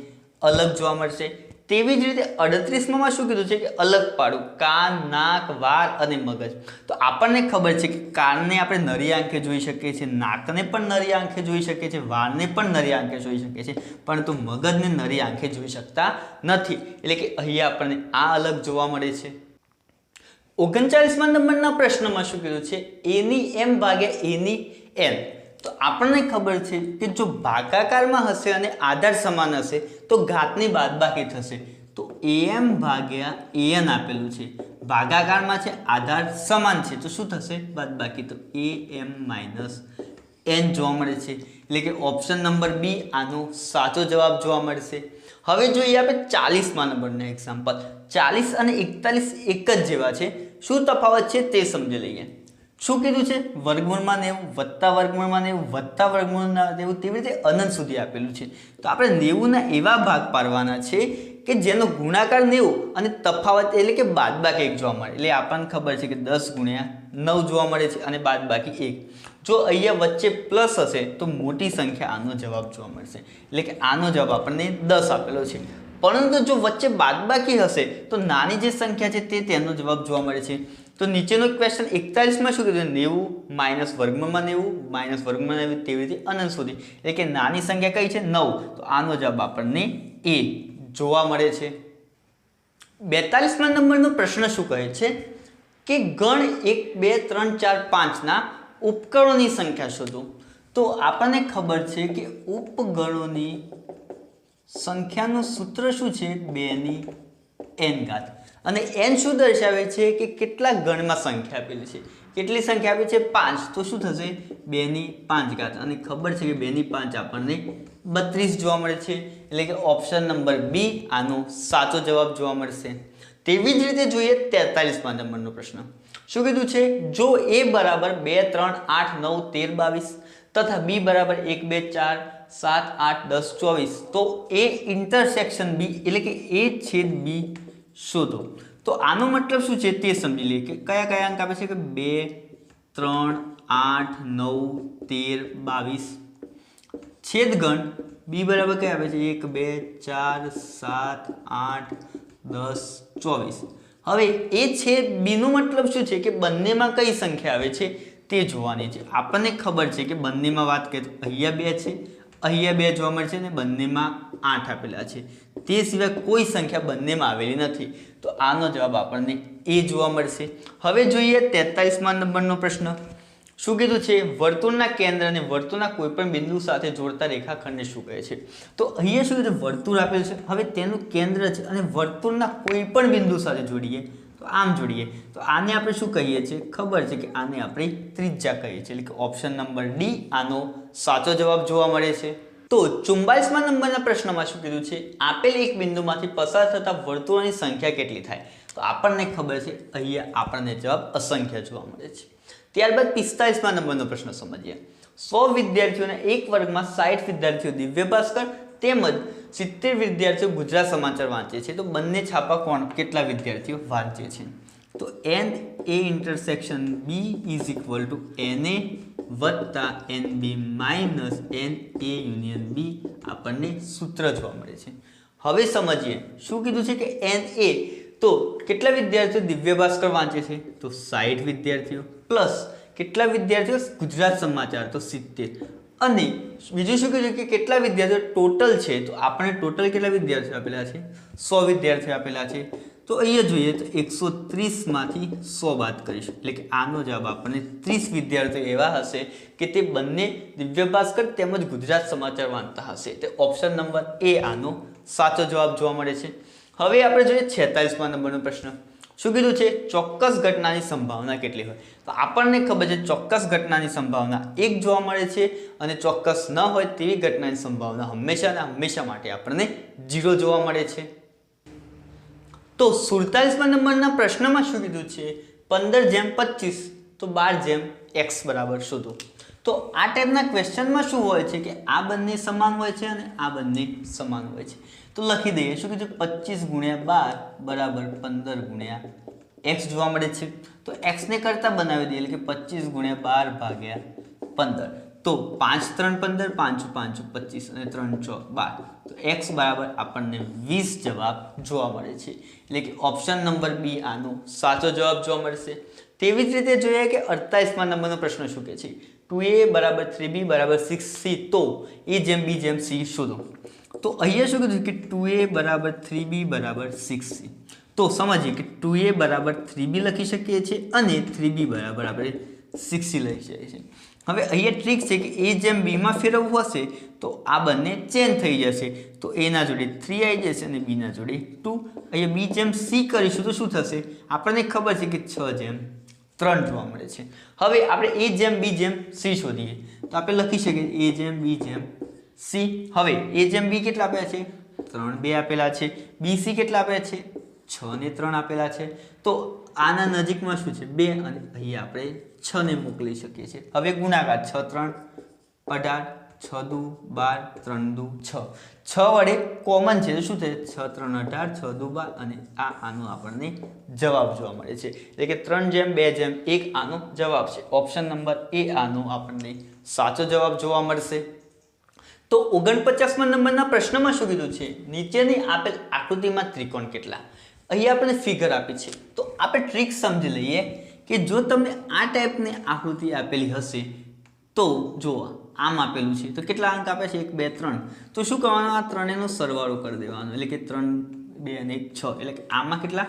અલગ જોવા મળશે. તેવી જ રીતે 38માં શું કીધું છે કે અલગ પાડું કાન, નાક, વાળ અને મગજ, તો આપણને ખબર છે કે કાનને આપણે નરી આંખે જોઈ શકીએ છીએ, નાકને પણ નરી આંખે જોઈ શકીએ છીએ, વાળને પણ નરી આંખે જોઈ શકીએ છીએ, પરંતુ મગજને નરી આંખે જોઈ શકતા નથી, એટલે કે અહીંયા આપણને આ અલગ જોવા મળે છે. 39મા નંબરના પ્રશ્નમાં શું કીધું છે એની એમ ભાગ્યા એની એન, તો આપણને ખબર છે કે જો ભાગાકારમાં હશે અને આધાર સમાન હશે તો ઘાતની બાદબાકી થશે, તો am ભાગ્યા an આપેલું છે, ભાગાકારમાં છે આધાર સમાન છે તો શું થશે બાદબાકી, તો am માઇનસ n જોવા મળે છે, એટલે કે ઓપ્શન નંબર બી આનો સાચો જવાબ જોવા મળશે. હવે જોઈએ આપણે 40મા નંબરના એક્ઝામ્પલ. 40 અને 41 એક જ જેવા છે. શું તફાવત છે તે સમજી લઈએ. શું કીધું છે? વર્ગમૂળમાં 90 વત્તા વર્ગમૂળમાં 90 વત્તા વર્ગમૂળમાં 90 તેવી રીતે અનંત સુધી આપેલું છે. તો આપણે 90ના એવા ભાગ પાડવાના છે કે જેનો ગુણાકાર 90 અને તફાવત એટલે કે બાદબાકી 1 જોવા મળે. એટલે આપણને ખબર છે કે 10 ગુણ્યા 9 જોવા મળે છે અને બાદબાકી 1. જો અહીંયા વચ્ચે પ્લસ હશે તો મોટી સંખ્યા આનો જવાબ જોવા મળશે. એટલે કે આનો જવાબ આપણને 10 આપેલો છે. પરંતુ જો વચ્ચે બાદબાકી હશે તો નાની જે સંખ્યા છે તેનો જવાબ જોવા મળે છે. તો નીચેનો ક્વેશ્ચન 41માં શું કીધું? 90 માઇનસ વર્ગમૂળમાં 90 માઇનસ વર્ગમૂળમાં 90 તેવી રીતે અનંત સુધી. એટલે કે નાની સંખ્યા કઈ છે? 9. તો આનો જવાબ આપણને એ જોવા મળે છે. 42મા નંબરનો પ્રશ્ન શું કહે છે કે ગણ 1 2 3 4 5ના ઉપગણોની સંખ્યા શોધો. તો આપણને ખબર છે કે ઉપગણોની સંખ્યાનું સૂત્ર શું છે? 2ની n ઘાત. અને n શું દર્શાવે છે કે કેટલા ગણમાં સંખ્યા આપેલી છે. કેટલી સંખ્યા આપી છે? 5. તો શું થશે? 2ની 5 ઘાત. અને ખબર છે કે 2ની 5 આપણને 32 જોવા મળે છે. એટલે કે ઓપ્શન નંબર બી આનો સાચો જવાબ જોવા મળશે. તેવી જ રીતે જોઈએ 43મા નંબરનો પ્રશ્ન. શું કીધું છે? જો a બરાબર 2 3 8 9 13 22 તથા b બરાબર 1 2 4 7 8 10 24 તો a ઇન્ટરસેક્શન b એટલે કે a છેદ b શોધો. તો આનો મતલબ શું છે તે સમજી લઈએ કે કયા કયા અંક આપે છે કે 2 3 8 9 13 22 છેદગણ b બરાબર કયા આપે છે? 1 2 4 7 8 10 24. હવે એ છેદ b નો મતલબ શું છે કે બંનેમાં કઈ સંખ્યા આવે છે તે જોવાની છે. આપણને ખબર છે કે બંનેમાં વાત કરીએ તો અહીંયા 2 છે, અહીંયા 2 જોવા મળે છે અને બંનેમાં 8 આપેલા છે. તે સિવાય કોઈ સંખ્યા બંનેમાં આવેલી નથી. તો આનો જવાબ આપણને એ જોવા મળશે. હવે જોઈએ 43મા નંબરનો પ્રશ્ન. શું કીધું છે? વર્તુળના કેન્દ્ર અને વર્તુળના કોઈપણ બિંદુ સાથે જોડતા રેખાખંડને શું કહે છે? તો અહીંયા શું કીધું? વર્તુળ આપેલું છે. હવે તેનું કેન્દ્ર છે અને વર્તુળના કોઈપણ બિંદુ સાથે જોડીએ તો આમ જોડીએ તો આને આપણે શું કહીએ છીએ? ખબર છે કે આને આપણે ત્રિજ્યા કહીએ છીએ. એટલે કે ઓપ્શન નંબર ડી આનો સાચો જવાબ જોવા મળે છે. તો 44મા નંબરના પ્રશ્નમાં શું કીધું છે? આપેલ એક બિંદુમાંથી પસાર થતા વર્તુળોની સંખ્યા કેટલી થાય? તો આપણને ખબર છે અહીંયા આપણને જવાબ અસંખ્ય જોવા મળે છે. ત્યારબાદ 45મા નંબરનો પ્રશ્ન સમજીએ. 100 વિદ્યાર્થીઓના એક વર્ગમાં 60 વિદ્યાર્થીઓ દિવ્ય ભાસ્કર તેમજ 70 વિદ્યાર્થીઓ ગુજરાત સમાચાર વાંચે છે. તો બંને છાપા કોણ કેટલા વિદ્યાર્થીઓ વાંચે છે? તો n a intersection b is equal to na વત્તા nb minus na union b આપણને સૂત્ર જોવા મળે છે. હવે સમજીએ શું કીધું છે કે na તો કેટલા વિદ્યાર્થીઓ દિવ્ય ભાસ્કર વાંચે છે? તો 60 વિદ્યાર્થીઓ પ્લસ કેટલા વિદ્યાર્થીઓ ગુજરાત સમાચાર? તો 70. અને બીજું શું કીધું કે કેટલા વિદ્યાર્થીઓ ટોટલ છે? તો આપણે ટોટલ કેટલા વિદ્યાર્થીઓ આપેલા છે? 100 વિદ્યાર્થીઓ આપેલા છે. તો અહીંયા જોઈએ તો 130માંથી 100 બાદ કરીશું. એટલે કે આનો જવાબ આપણને 30 વિદ્યાર્થીઓ એવા હશે કે તે બંને દિવ્ય ભાસ્કર તેમજ ગુજરાત સમાચાર વાંચતા હશે. તે ઓપ્શન નંબર એ આનો સાચો જવાબ જોવા મળે છે. હવે આપણે જોઈએ 46મા નંબરનો પ્રશ્ન. શું કીધું છે? ચોક્કસ ઘટનાની સંભાવના કેટલી હોય? તો આપણને ખબર છે ચોક્કસ ઘટનાની સંભાવના 1 જોવા મળે છે અને ચોક્કસ ન હોય તેવી ઘટનાની સંભાવના હંમેશા અને હંમેશા માટે આપણને 0 જોવા મળે છે. તો 47મા નંબરના પ્રશ્નમાં શું કીધું છે? 15/25 તો 12x બરાબર શોધો. તો આ ટાઈપના ક્વેશ્ચનમાં શું હોય છે કે આ બંને સમાન હોય છે અને આ બંને સમાન હોય છે. તો લખી દઈએ શું કીધું? 25 ગુણ્યા 12 બરાબર 15 ગુણ્યા x જોવા મળે છે. તો x ને કરતા બનાવી દઈએ એટલે કે 25 ગુણ્યા 12 ભાગ્યા 15. તો 5 3 15 5 5 25 અને 3 4 12. તો x બરાબર આપણને 20 જવાબ જોવા મળે છે. એટલે કે ઓપ્શન નંબર બી આનો સાચો જવાબ જોવા મળશે. તેવી જ રીતે જોઈએ કે 48મા નંબરનો પ્રશ્ન શું કહે છે? 2a બરાબર 3b બરાબર 6c તો a જેમ b જેમ c શોધો. તો અહીંયા શું કીધું કે 2a બરાબર 3b બરાબર 6c. તો સમજીએ કે 2a બરાબર 3b લખી શકીએ છીએ અને 3b બરાબર આપણે 6c લખી શકીએ છીએ. હવે અહીંયા ટ્રીક છે કે a જેમ b માં ફેરવવું હશે તો આ બંને ચેન્જ થઈ જશે. તો a ના જોડે 3 આવી જશે અને b ના જોડે 2. અહીંયા b જેમ c કરીશું તો શું થશે? આપણને ખબર છે કે 6 જેમ 3 જોવા મળે છે. હવે આપણે a જેમ b જેમ c શોધીએ તો આપણે લખી શકીએ a જેમ b જેમ c. હવે a જેમ b કેટલા આપ્યા છે? 3 2 આપેલા છે, BC કેટલા આપ્યા છે 6 ને 3 આપેલા છે, તો આના નજીકમાં શું છે 2 અને અહીંયા આપણે 6 ને મોકલી શકીએ છીએ। હવે ગુણાકાર 6 3 18 6 2 12 3 2 6 6 વડે કોમન છે તો શું થાય 6 3 18 6 2 12 અને આનો આપણને જવાબ જોવા મળે છે, એટલે કે 3 જેમ 2 જેમ 1 આનો જવાબ છે। ઓપ્શન નંબર એ આનો આપણને સાચો જવાબ જોવા મળશે। તો 49મા નંબરના પ્રશ્નમાં શું કીધું છે, નીચેની આપેલ આકૃતિમાં ત્રિકોણ કેટલા? અહીં આપણે ફિગર આપી છે, તો આપણે ટ્રીક સમજી લઈએ કે જો તમને આ ટાઈપની આકૃતિ આપેલી હશે તો જો આમ આપેલું છે તો કેટલા અંક આપે છે 1 2 3, તો શું કરવાનું આ ત્રણેયનો સરવાળો કરી દેવાનો, એટલે કે 3 2 અને 1 6, એટલે કે આમાં કેટલા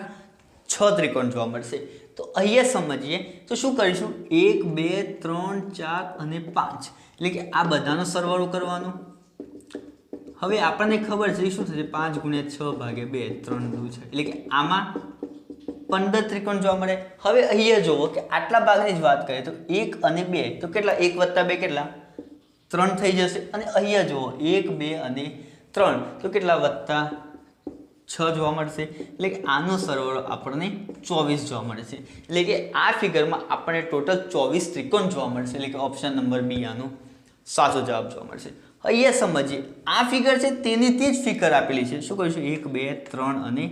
6 ત્રિકોણ જોવા મળશે। તો અહીંયા સમજીએ તો શું કરીશું 1 2 3 4 અને 5, એટલે કે આ બધાનો સરવાળો કરવાનો। હવે આપણને ખબર છે શું થશે 5 × 6 / 2 3 2 6, એટલે કે આમાં 15 ત્રિકોણ જોવા મળે। હવે અહીંયા જુઓ કે આટલા ભાગની જ વાત કરીએ તો 1 અને 2 તો કેટલા 1 + 2 કેટલા 3 થઈ જશે, અને અહીંયા જુઓ 1 2 અને 3 તો કેટલા +6 જોવા મળશે, એટલે કે આનો સરવાળો આપણને 24 જોવા મળે છે, એટલે કે આ ફિગરમાં આપણને ટોટલ 24 ત્રિકોણ જોવા મળશે, એટલે કે ઓપ્શન નંબર બી આનો સાચો જવાબ જોવા મળશે। અહીંયા સમજીએ આ ફિગર છે તેની તે જ ફિગર આપેલી છે, શું કરીશું 1 2 3 અને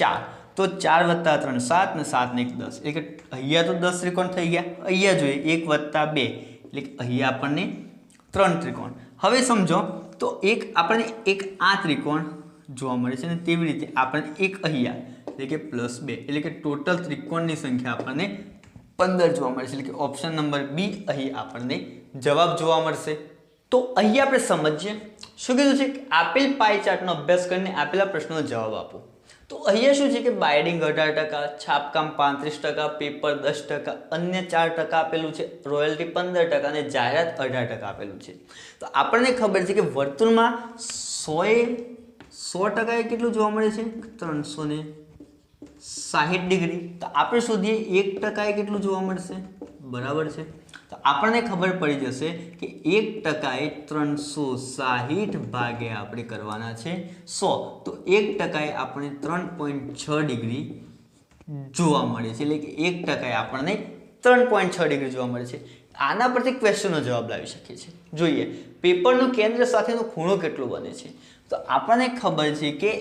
4, તો 4 + 3 7 ને 7 ને 1 10, એટલે કે અહીંયા તો 10 ત્રિકોણ થઈ ગયા। અહીંયા જોઈએ 1 + 2 એટલે કે અહીંયા આપણને 3 ત્રિકોણ। હવે સમજો તો આપણને એક આ ત્રિકોણ જોવા મળે છે, અને તેવી રીતે આપણને એક અહીંયા એટલે કે +2, એટલે કે ટોટલ ત્રિકોણની સંખ્યા આપણને 15 જોવા મળે છે, એટલે કે ઓપ્શન નંબર બી અહીં આપણને જવાબ જોવા મળશે। તો અહીં આપણે સમજીએ શું કીધું છે કે આપેલ પાઈ ચાર્ટનો અભ્યાસ કરીને આપેલા પ્રશ્નોનો જવાબ આપો। તો અહીંયા શું છે કે બાઇડિંગ 18%, છાપકામ 35%, પેપર 10%, અન્ય 4% આપેલું છે, રોયલ્ટી 15% અને જાહેરાત 18% આપેલું છે। તો આપણને ખબર છે કે વર્તુળમાં 100% કેટલું જોવા મળે છે 360 ડિગ્રી, તો આપણે શોધીએ 1% કેટલું જોવા મળશે, બરાબર છે। તો આપણને ખબર પડી જશે કે 1% 360 ભાગ્યા આપણે કરવાના છે 100, તો 1% આપણે 3.6 ડિગ્રી જોવા મળે છે, એટલે કે 1% આપણને 3.6 ડિગ્રી જોવા મળે છે। આના પરથી ક્વેશ્ચનનો જવાબ લાવી શકીએ છીએ। જોઈએ પેપરનું કેન્દ્ર સાથેનો ખૂણો કેટલો બને છે, તો આપણને ખબર છે કે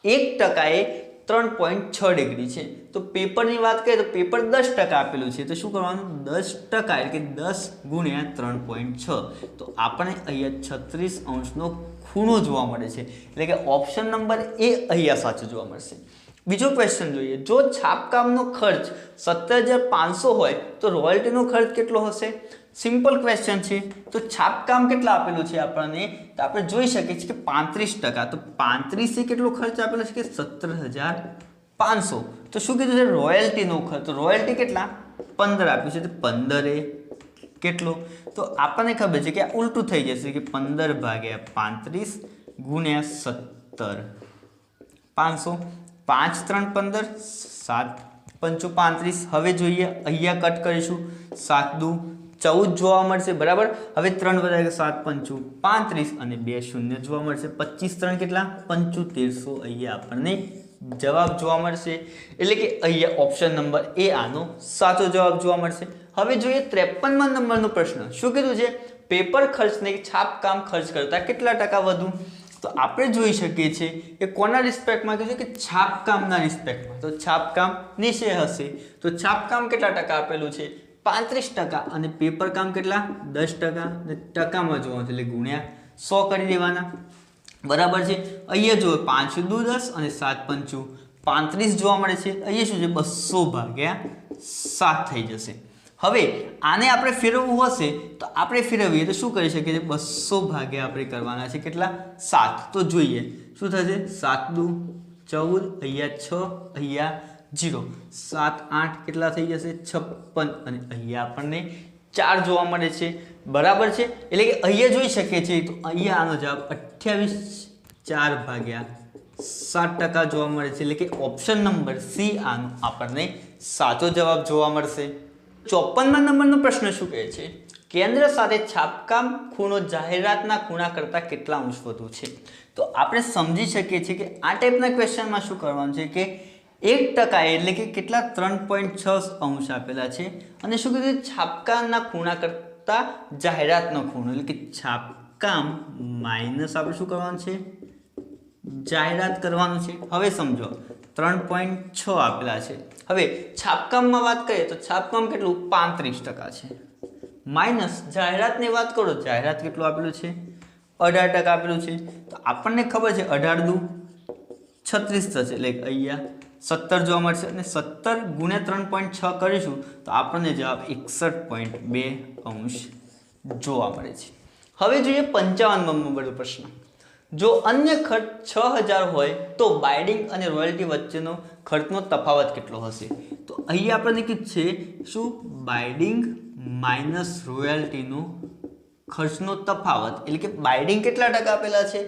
1% 3.6 ડિગ્રી છે, તો પેપરની વાત કરીએ તો પેપર 10% આપેલું છે, તો શું કરવાનું 10% એટલે કે 10 × 3.6, તો આપણને અહીંયા 36° ખૂણો જોવા મળે છે, એટલે કે ઓપ્શન નંબર એ અહીંયા સાચો જોવા મળશે। બીજો ક્વેશ્ચન જોઈએ, જો છાપકામનો ખર્ચ 17,500 હોય તો રોયલ્ટીનો ખર્ચ કેટલો હશે? સિમ્પલ ક્વેશ્ચન છે, તો છાપકામ કેટલા આપેલું છે આપણને, તો આપણે જોઈ શકીએ છીએ કે 35%, તો 35 એ કેટલો ખર્ચ આપેલો છે કે 17,500, તો શું કીધું છે રોયલ્ટીનો ખર્ચ, તો રોયલ્ટી કેટલા 15 આપ્યું છે, તો 15 એ કેટલો, તો આપણને ખબર છે કે આ ઉલટું થઈ જશે કે 15 / 35 × 17 500, 5 3 15 7 5 35। હવે જોઈએ અહીંયા કટ કરીશું 7 2 14 જોવા મળશે, બરાબર। હવે 3 + 7 5 35 અને 2 શૂન્ય જોવા મળશે, 25 3 કેટલા 7500 અહીંયા આપણને જવાબ જોવા મળશે, એટલે કે અહીંયા ઓપ્શન નંબર એ આનો સાચો જવાબ જોવા મળશે। હવે જોઈએ 53મા નંબરનો પ્રશ્ન, શું કીધું છે પેપર ખર્ચને છાપકામ ખર્ચ કરતાં કેટલા ટકા વધુ, તો આપણે જોઈ શકીએ છીએ કે કોના રિસ્પેક્ટમાં કીધું કે છાપકામના રિસ્પેક્ટમાં, તો છાપકામ નીચે હશે, તો છાપકામ કેટલા ટકા આપેલું છે 35%, અને પેપર કામ કેટલા 10%, અને ટકામાં જોવાનું એટલે ગુણ્યા 100 કરી દેવાના, બરાબર છે। અહીંયા જો 5 દુ 10 અને 7 5 35 જોવા મળે છે, અહીંયા શું છે 200/7 થઈ જશે। હવે આને આપણે ફેરવવું હશે તો આપણે ફેરવીએ તો શું કરી શકીએ 200 આપણે કરવાના છે કેટલા 7, તો જોઈએ શું થશે 7 દુ 14, અહીંયા 6, અહીંયા 0, 7 8 કેટલા થઈ જશે 56, અને અહીંયા આપણને 4 જોવા મળે છે, બરાબર છે। એટલે કે અહીંયા જોઈ શકીએ છીએ તો અહીંયા આનો જવાબ 28/4/7% જોવા મળે છે, એટલે કે ઓપ્શન નંબર સી આનો આપણને સાચો જવાબ જોવા મળશે। 54મા નંબરનો પ્રશ્ન શું કહે છે કેન્દ્ર સાથે છાપકામ ખૂણો જાહેરાતના ખૂણા કરતાં કેટલા અંશ વધુ છે? તો આપણે સમજી શકીએ છીએ કે આ ટાઈપના ક્વેશ્ચનમાં શું કરવાનું છે કે 1% એટલે કે કેટલા 3.6 અંશ આપેલા છે અને શું કીધું છાપકામના ખૂણા કરતાં જાહેરાતનો ખૂણો એટલે કે છાપકામ માઇનસ આપણે શું કરવાનું છે જાહેરાત કરવાનું છે. હવે સમજો 3.6 આપેલા છે. હવે છાપકામમાં વાત કરીએ તો છાપકામ કેટલું 35% છે માઇનસ જાહેરાતની વાત કરો જાહેરાત કેટલું આપેલું છે 18% આપેલું છે. તો આપણને ખબર છે 18 દુ 36 થશે એટલે અહીંયા 17 જોવા મળશે અને 17 ગુણ્યા 3.6 કરીશું તો આપણને જવાબ 61.2 અંશ જોવા મળે છે. હવે જોઈએ 55 નંબરનો પ્રશ્ન. જો અન્ય ખર્ચ 6000 હોય તો બાઇડિંગ અને રોયલ્ટી વચ્ચેનો ખર્ચનો તફાવત કેટલો હશે? તો અહીંયા આપણને કીધું છે શું બાઇડિંગ માઇનસ રોયલ્ટીનો ખર્ચનો તફાવત એટલે કે બાઇડિંગ કેટલા ટકા આપેલા છે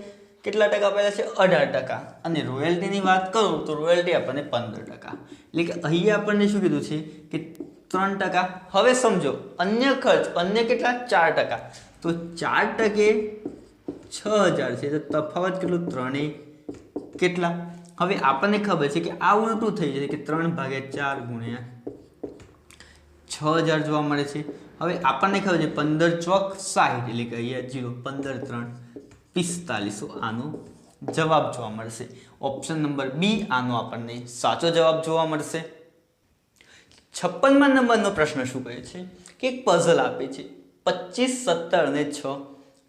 18% અને રોયલ્ટીની વાત કરું તો રોયલ્ટી આપણને 15%. એટલે કે અહીંયા આપણને શું કીધું છે કે 3%. હવે સમજો અન્ય ખર્ચ અન્ય કેટલા 4%. તો 4% 6000 છે તો તફાવત કેટલું 3 કેટલા? હવે આપણને ખબર છે કે આ ઉલટું થઈ જશે કે 3/4 ગુણ્યા 6000 જોવા મળે છે. હવે આપણને ખબર છે 15 ચોક 60 એટલે કે અહીંયા 0 15 3 45 આનો જવાબ જોવા મળશે. ઓપ્શન નંબર બી આનો આપણને સાચો જવાબ જોવા મળશે. 56મા નંબરનો પ્રશ્ન શું કહે છે કે એક પઝલ આપે છે 25 17 અને 6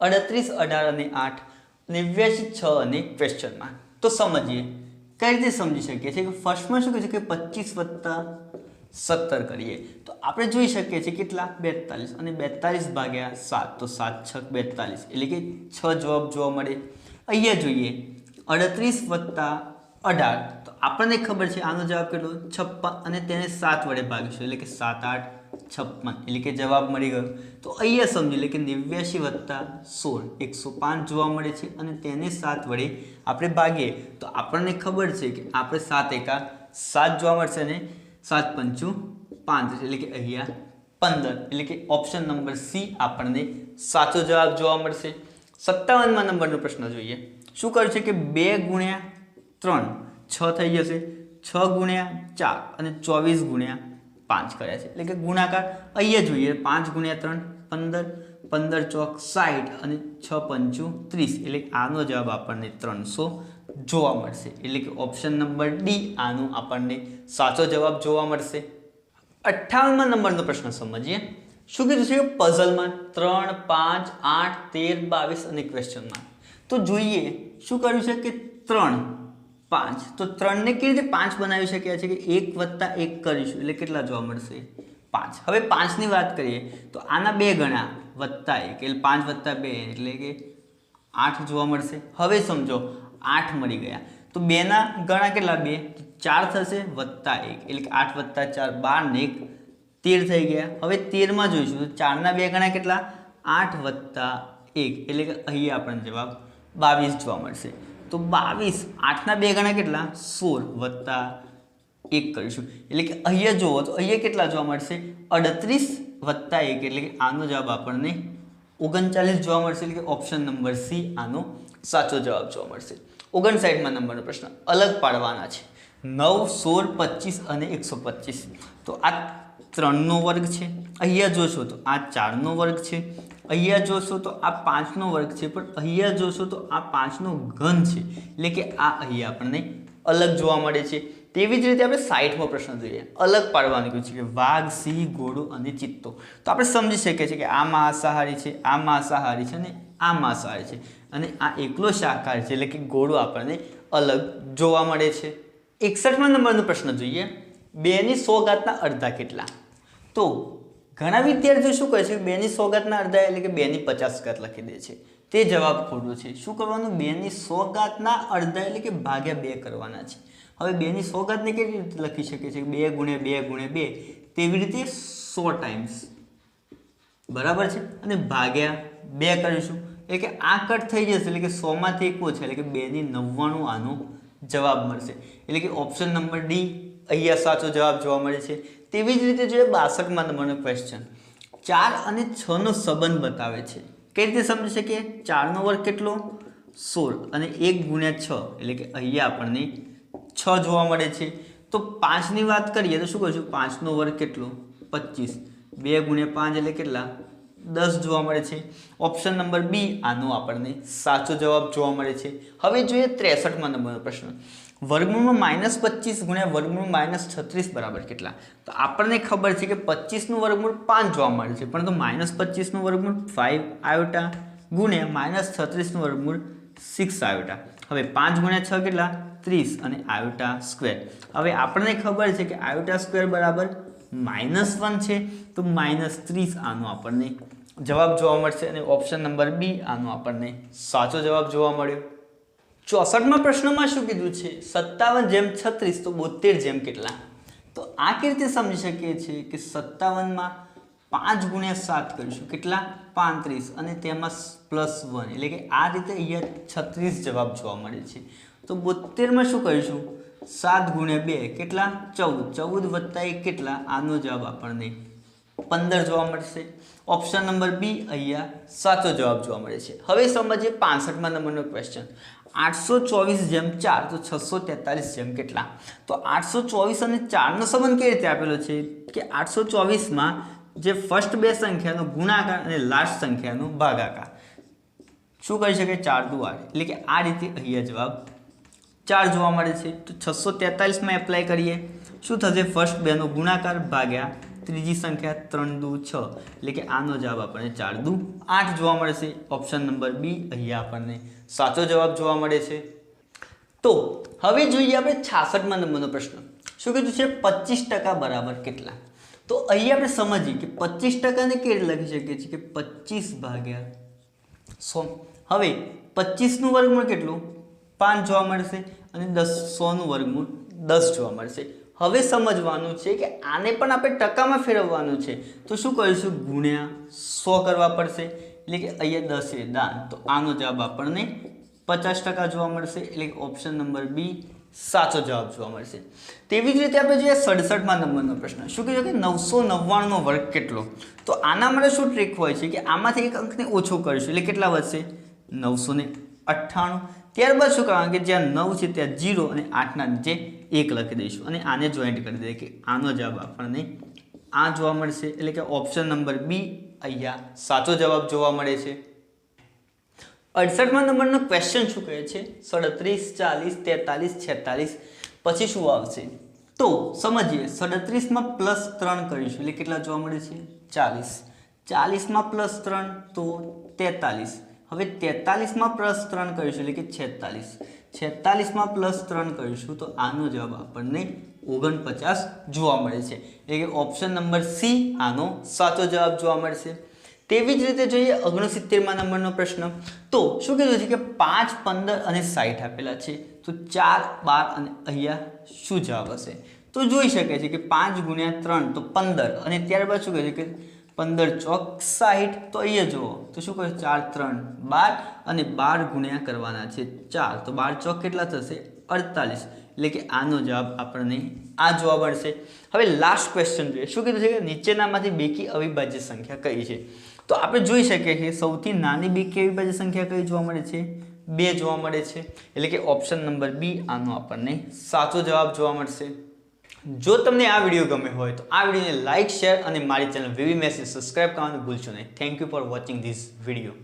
38 18 અને 8 89 6 અને ક્વેશ્ચન માર્ક. તો સમજીએ કઈ રીતે સમજી શકીએ છીએ કે ફર્સ્ટમાં શું કહે છે કે 25 + 17 કરીએ તો આપણે જોઈ શકીએ છીએ કેટલા 42 અને 42 ભાગ્યા 7 તો 7 6 42 એટલે કે 6 જવાબ જોવા મળે. અહીંયા જોઈએ 38 + 18 તો આપણને ખબર છે આનો જવાબ કેટલો 56 અને તેને 7 વડે ભાગીશું એટલે કે 7 8 56 એટલે કે જવાબ મળી ગયો. તો અહીંયા સમજી લે કે 89 + 16 105 જોવા મળે છે અને તેને 7 વડે આપણે ભાગીએ તો આપણને ખબર છે કે આપણે 7 એકા 7 જોવા મળશે અને 7 પંચું 5 એટલે કે અહીંયા 15 એટલે કે ઓપ્શન નંબર સી આપણને સાચો જવાબ જોવા મળશે. 57મા નંબરનો પ્રશ્ન જોઈએ. શું કર્યું છે કે 2 ગુણ્યા 3 6 થઈ જશે 6 ગુણ્યા 4 અને 24 ગુણ્યા 5 કર્યા છે એટલે કે ગુણાકાર. અહીંયા જોઈએ 5 ગુણ્યા 3 15 15 ચોક 60 અને 6 પંચું 30 એટલે આનો જવાબ આપણને 300 જોવા મળશે. એટલે કે ઓપ્શન નંબર ડી આનો આપણને સાચો જવાબ જોવા મળશે. 58મા નંબરનો પ્રશ્ન સમજીએ. શું કીધું છે પઝલમાં 3 5 8 13 22 અને ક્વેશ્ચન માર્ક. તો જોઈએ શું કર્યું છે કે 3 5 તો 3 ને કેવી રીતે 5 બનાવી શક્યા છે કે 1 + 1 કરીશું એટલે કેટલા જોવા મળશે 5. હવે 5 ની વાત કરીએ તો આના 2 ગણા +1 એટલે 5 + 2 એટલે કે 8 જોવા મળશે. હવે સમજો 8 મળી ગયા તો 2 ના ગણા કેટલા 2 4 થશે +1 એટલે કે 8 + 4 12 ને 1 13 થઈ ગયા. હવે 13માં જોઈશું તો 4 ના 2 ગણા કેટલા 8 + 1 એટલે કે અહીંયા આપણને જવાબ 22 જોવા મળશે. તો 22 8 ના 2 ગણા કેટલા 16 + 1 કરીશું એટલે કે અહીંયા જુઓ તો અહીંયા કેટલા જોવા મળશે 38 + 1 એટલે કે આનો જવાબ આપણને 39 જોવા મળશે. એટલે કે ઓપ્શન નંબર સી આનો સાચો જવાબ જોવા મળશે. 59મા નંબરનો પ્રશ્ન અલગ પાડવાના છે 9 16 25 અને 125. તો આ 3નો વર્ગ છે. અહીંયા જોશો તો આ 4નો વર્ગ છે. અહીંયા જોશો તો આ 5નો વર્ગ છે પણ અહીંયા જોશો તો આ 5નો ઘન છે એટલે કે આ અહીંયા આપણને અલગ જોવા મળે છે. તેવી જ રીતે આપણે 60મો પ્રશ્ન જોઈએ. અલગ પાડવાનું કહ્યું છે કે વાઘ સિંહ ઘોડો અને ચિત્તો. તો આપણે સમજી શકીએ છીએ કે આ માંસાહારી છે આ માંસાહારી છે અને આ માંસાહારી છે અને આ એકલો શાકાહારી છે એટલે કે ઘોડો આપણને અલગ જોવા મળે છે. 61મા નંબરનો પ્રશ્ન જોઈએ. 2/100 અડધા કેટલા? તો ઘણા વિદ્યાર્થીઓ શું કહે છે 2/100 અડધા એટલે કે 2/50 લખી દે છે. તે જવાબ ખોટો છે. શું કરવાનું 2/100 અડધા એટલે કે ભાગ્યા 2 કરવાના છે. હવે 2/100 ને કેવી રીતે લખી શકીએ છીએ 2 × 2 × 2 તેવી રીતે 100 ટાઈમ્સ બરાબર છે અને ભાગ્યા 2 કરીશું એટલે કે આ કટ થઈ જશે એટલે કે 100 માંથી 1 ઓછા એટલે કે 2/99 આનો જવાબ મળશે. એટલે કે ઓપ્શન નંબર ડી અહીંયા સાચો જવાબ જોવા મળે છે. તેવી જ રીતે જોઈએ 62મા નંબરનો ક્વેશ્ચન 4 અને 6 નો સંબંધ બતાવે છે. કઈ રીતે સમજી શકીએ? 4 નો વર્ગ કેટલો? 16 અને 1 ગુણ્યા 6 એટલે કે અહીંયા આપણને 6 જોવા મળે છે. તો 5 ની વાત કરીએ તો શું કરીશું? 5 નો વર્ગ કેટલો? 25. 2 ગુણ્યા 5 એટલે કેટલા? 10 જોવા મળે છે. ઓપ્શન નંબર બી આનો આપણને સાચો જવાબ જોવા મળે છે. હવે જોઈએ 63મા નંબરનો પ્રશ્ન. વર્ગમૂળમાં -25 ગુણ્યા વર્ગમૂળ -36 બરાબર કેટલા? તો આપણને ખબર છે કે 25 નું વર્ગમૂળ 5 જોવા મળે છે, પરંતુ -25 નું વર્ગમૂળ 5 આયોટા ગુણ્યા -36 નું વર્ગમૂળ 6 આયોટા. હવે 5 ગુણ્યા 6 કેટલા? 30 અને આયોટા સ્ક્વેર. હવે આપણને ખબર છે કે આયોટા સ્ક્વેર બરાબર -1 છે, તો -30 આનો આપણને જવાબ જોવા મળશે અને ઓપ્શન નંબર બી આનો આપણને સાચો જવાબ જોવા મળ્યો. 64મા પ્રશ્નમાં શું કીધું છે? 57/36 તો 72 જેમ કેટલા? તો આ કેવી રીતે સમજી શકીએ છીએ કે 57માં 5 ગુણ્યા 7 કરીશું, કેટલા? 35 અને તેમાં +1 એટલે કે આ રીતે અહીંયા 36 જવાબ જોવા મળે છે. તો 72માં શું કરીશું? 7 ગુણ્યા 2 કેટલા? 14. 14 વત્તા 1 કેટલા? આનો જવાબ આપણને 15 જોવા મળશે. ઓપ્શન નંબર બી અહીંયા સાચો જવાબ જોવા મળે છે. હવે સમજીએ 65મા નંબરનો ક્વેશ્ચન. 824/4 તો 643 જેમ કેટલા? તો 824 અને 4 નો સંબંધ કેવી રીતે આપેલો છે કે 824માં જે ફર્સ્ટ બે સંખ્યાનો ગુણાકાર અને લાસ્ટ સંખ્યાનો ભાગાકાર. શું કરી શકાય? 4 દુ 8 એટલે કે આ રીતે અહીંયા જવાબ 4 જોવા મળે છે. તો 643માં એપ્લાય કરીએ. શું થશે? ફર્સ્ટ બેનો ગુણાકાર ભાગ્યા ત્રીજી સંખ્યા 3 દુ 6 એટલે કે આનો જવાબ આપણને 4 દુ 8 જોવા મળશે. ઓપ્શન નંબર બી અહીંયા આપણને સાચો જવાબ જોવા મળે છે. તો હવે જોઈએ આપણે 66મા નંબરનો પ્રશ્ન. શું કીધું છે? 25% બરાબર કેટલા? તો અહીંયા આપણે સમજીએ કે 25%ને કેવી રીતે લખી શકીએ છીએ કે 25 ભાગ્યા 100. હવે 25 નું વર્ગમૂળ કેટલું? 5 જોવા મળશે અને 100 નું વર્ગમૂળ 10 જોવા મળશે. હવે સમજવાનું છે કે આને પણ આપણે ટકામાં ફેરવવાનું છે, તો શું કરીશું? ગુણ્યા 100 કરવા પડશે. એટલે કે અહીંયા 10 એ દાન, તો આનો જવાબ આપણને 50% જોવા મળશે. એટલે કે ઓપ્શન નંબર બી સાચો જવાબ જોવા મળશે. તેવી જ રીતે આપણે જોઈએ 67મા નંબરનો પ્રશ્ન. શું કીધું કે 999 નો વર્ગ કેટલો? તો આના માટે શું ટ્રીક હોય છે કે આમાંથી એક અંકને ઓછો કરીશું એટલે કેટલા વધશે? 998. ત્યારબાદ શું કરવાનું કે જ્યાં 9 છે ત્યાં 0 અને 8ના નીચે 1 લખી દઈશું અને આને જોઈન્ટ કરી દઈએ કે આનો જવાબ આપણને આ જોવા મળશે. એટલે કે ઓપ્શન નંબર બી અહીંયા સાચો જવાબ જોવા મળે છે. 68મા નંબરનો ક્વેશ્ચન શું કહે છે? 37, 40, 43, 46 પછી શું આવશે? તો સમજીએ. 37માં +3 કરીશું એટલે કેટલા જોવા મળે છે? 40. 40માં +3 તો 43. હવે 43માં +3 કરીશું એટલે કે 46. 46માં +3 કરીશું તો આનો જવાબ આપણને 49 જોવા મળે છે. એટલે કે ઓપ્શન નંબર સી આનો સાચો જવાબ જોવા મળશે. તેવી જ રીતે જોઈએ 69મા નંબરનો પ્રશ્ન. તો શું કીધું છે કે 5, 15 અને 60 આપેલા છે, તો 4, 12 અને અહીંયા શું જવાબ હશે? તો જોઈ શકે છે કે 5 ગુણ્યા 3 તો 15 અને ત્યારબાદ શું કહે છે કે 15 ચોક 60. તો અહીંયા જુઓ તો શું કહે? 4, 3, 12 અને 12 ગુણ્યા કરવાના છે 4, તો 12 ચોક કેટલા થશે? 48. એટલે કે આનો જવાબ આપણને આ જોવા મળશે. હવે લાસ્ટ ક્વેશ્ચન જોઈએ. શું કીધું છે કે નીચેનામાંથી બેકી અવિભાજ્ય સંખ્યા કઈ છે? તો આપણે જોઈ શકીએ કે સૌથી નાની બેકી અવિભાજ્ય સંખ્યા કઈ જોવા મળે છે? 2 જોવા મળે છે. એટલે કે ઓપ્શન નંબર બી આનો આપણને સાચો જવાબ જોવા મળશે. જો તમને આ વિડીયો ગમે હોય તો આ વિડીયોને લાઇક, શેર અને મારી ચેનલ VV Maths સબસ્ક્રાઇબ કરવાનું ભૂલશો નહીં. Thank you for watching this video.